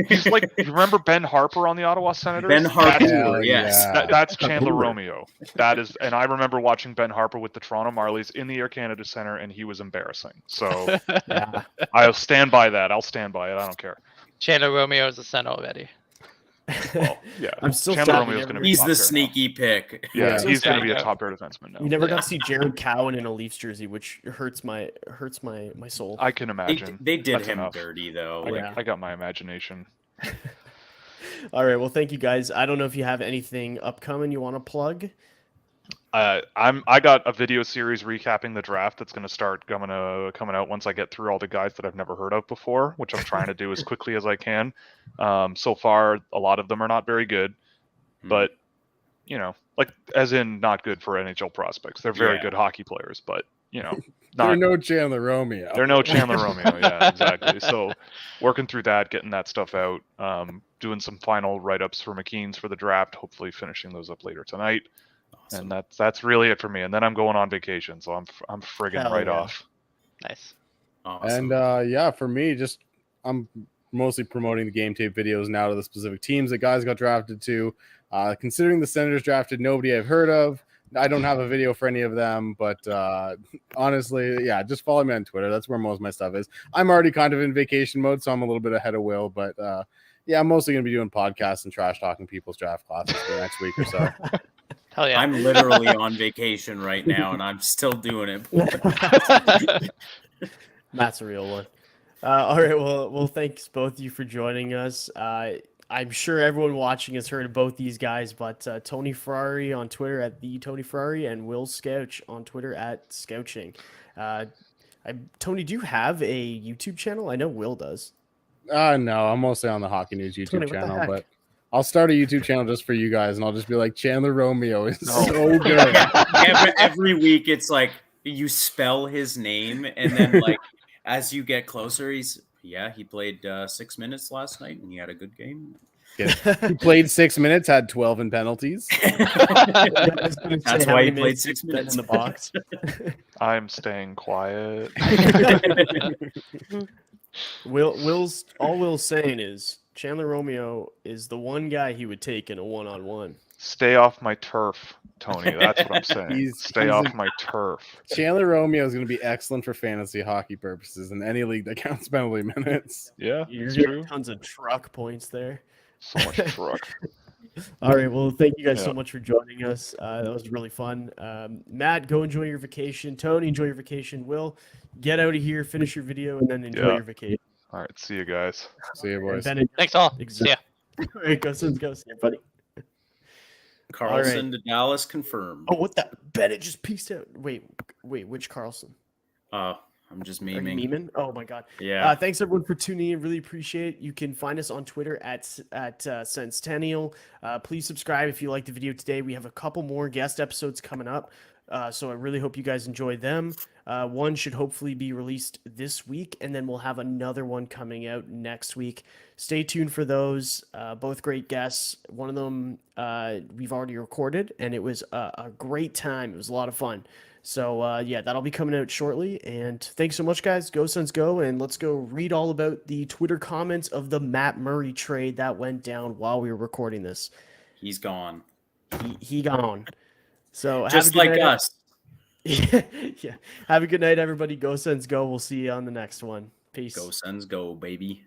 He's like, you remember Ben Harper on the Ottawa Senators? Ben Harper, Hell yes. yeah. That's Chandler Romeo. That is, and I remember watching Ben Harper with the Toronto Marlies in the Air Canada Center, and he was embarrassing. So Yeah. I'll stand by that. I'll stand by it. I don't care. Chandler Romeo is a Sen already. Well, yeah, I'm still Chandler stopping Romeo's going to be He's top the pair now. sneaky pick. Yeah, Yeah. he's going to be a Yeah. top pair defenseman now. You never got to see Jared Cowan in a Leafs jersey, which hurts my soul. I can They, imagine. they did That's him enough. dirty, though. I Like, know. I got my imagination. All right. Well, thank you guys. I don't know if you have anything upcoming you want to plug. I got a video series recapping the draft that's going to start coming out once I get through all the guys that I've never heard of before, which I'm trying to do as quickly as I can. So far, a lot of them are not very good, but like as in not good for NHL prospects. They're very Yeah. good hockey players, but They're not. no Chandler Romeo. They're no Chandler Romeo. Yeah, exactly. So working through that, getting that stuff out, doing some final write-ups for McKeen's for the draft, hopefully finishing those up later tonight. awesome. And that's really it for me. And then I'm going on vacation, so I'm friggin' Hell right yeah. off. Nice. Awesome. And for me, just I'm mostly promoting the game tape videos now to the specific teams that guys got drafted to. Considering the Senators drafted nobody I've heard of, I don't have a video for any of them, but honestly, just follow me on Twitter. That's where most of my stuff is. I'm already kind of in vacation mode, so I'm a little bit ahead of Will, but I'm mostly going to be doing podcasts and trash talking people's draft classes for the next week or so. Hell yeah. I'm literally on vacation right now, and I'm still doing it. Matt's a real one. All right. Well, thanks both of you for joining us. I'm sure everyone watching has heard of both these guys, but Tony Ferrari on Twitter at the Tony Ferrari and Will Scouch on Twitter at Scouching. Tony, do you have a YouTube channel? I know Will does. No, I'm mostly on the HockeyNews YouTube Tony, what the channel, heck? but I'll start a YouTube channel just for you guys, and I'll just be like, Chandler Romeo is No. so good. every week, it's like you spell his name, and then like as you get closer, he played 6 minutes last night, and he had a good game. He played 6 minutes, had 12 in penalties. That's why he played 6 minutes in the box. I'm staying quiet. Will's saying is Chandler Romeo is the one guy he would take in a one-on-one. Stay off my turf, Tony. That's what I'm saying. Stay he's off a- my turf. Chandler Romeo is going to be excellent for fantasy hockey purposes in any league that counts penalty minutes. Yeah, You're it's getting true. tons of truck points there. So much truck. All right. Well, thank you guys so Yeah. much for joining us. That was really fun. Matt, go enjoy your vacation. Tony, enjoy your vacation. Will, get out of here, finish your video, and then enjoy Yeah. your vacation. All right, see you guys. See you, And boys. then Thanks all. Exactly. Yeah. All right, go Sens, go. See you, buddy. Carlson to Dallas confirmed. Oh, what the? Bennett just pieced out. Wait, which Carlson? I I'm just Are you memeing. memeing? Oh my god. Yeah. Thanks everyone for tuning in. Really appreciate it. You can find us on Twitter at Senstennial. Please subscribe if you liked the video today. We have a couple more guest episodes coming up. So I really hope you guys enjoy them. One should hopefully be released this week, and then we'll have another one coming out next week. Stay tuned for those. Both great guests. One of them we've already recorded, and it was a great time. It was a lot of fun. So, yeah, that'll be coming out shortly. And thanks so much, guys. Go Sens go. And let's go read all about the Twitter comments of the Matt Murray trade that went down while we were recording this. He's gone. He gone. So Just like us. Yeah. Have a good night, everybody. Go Sens go. We'll see you on the next one. Peace. Go Sens go, baby.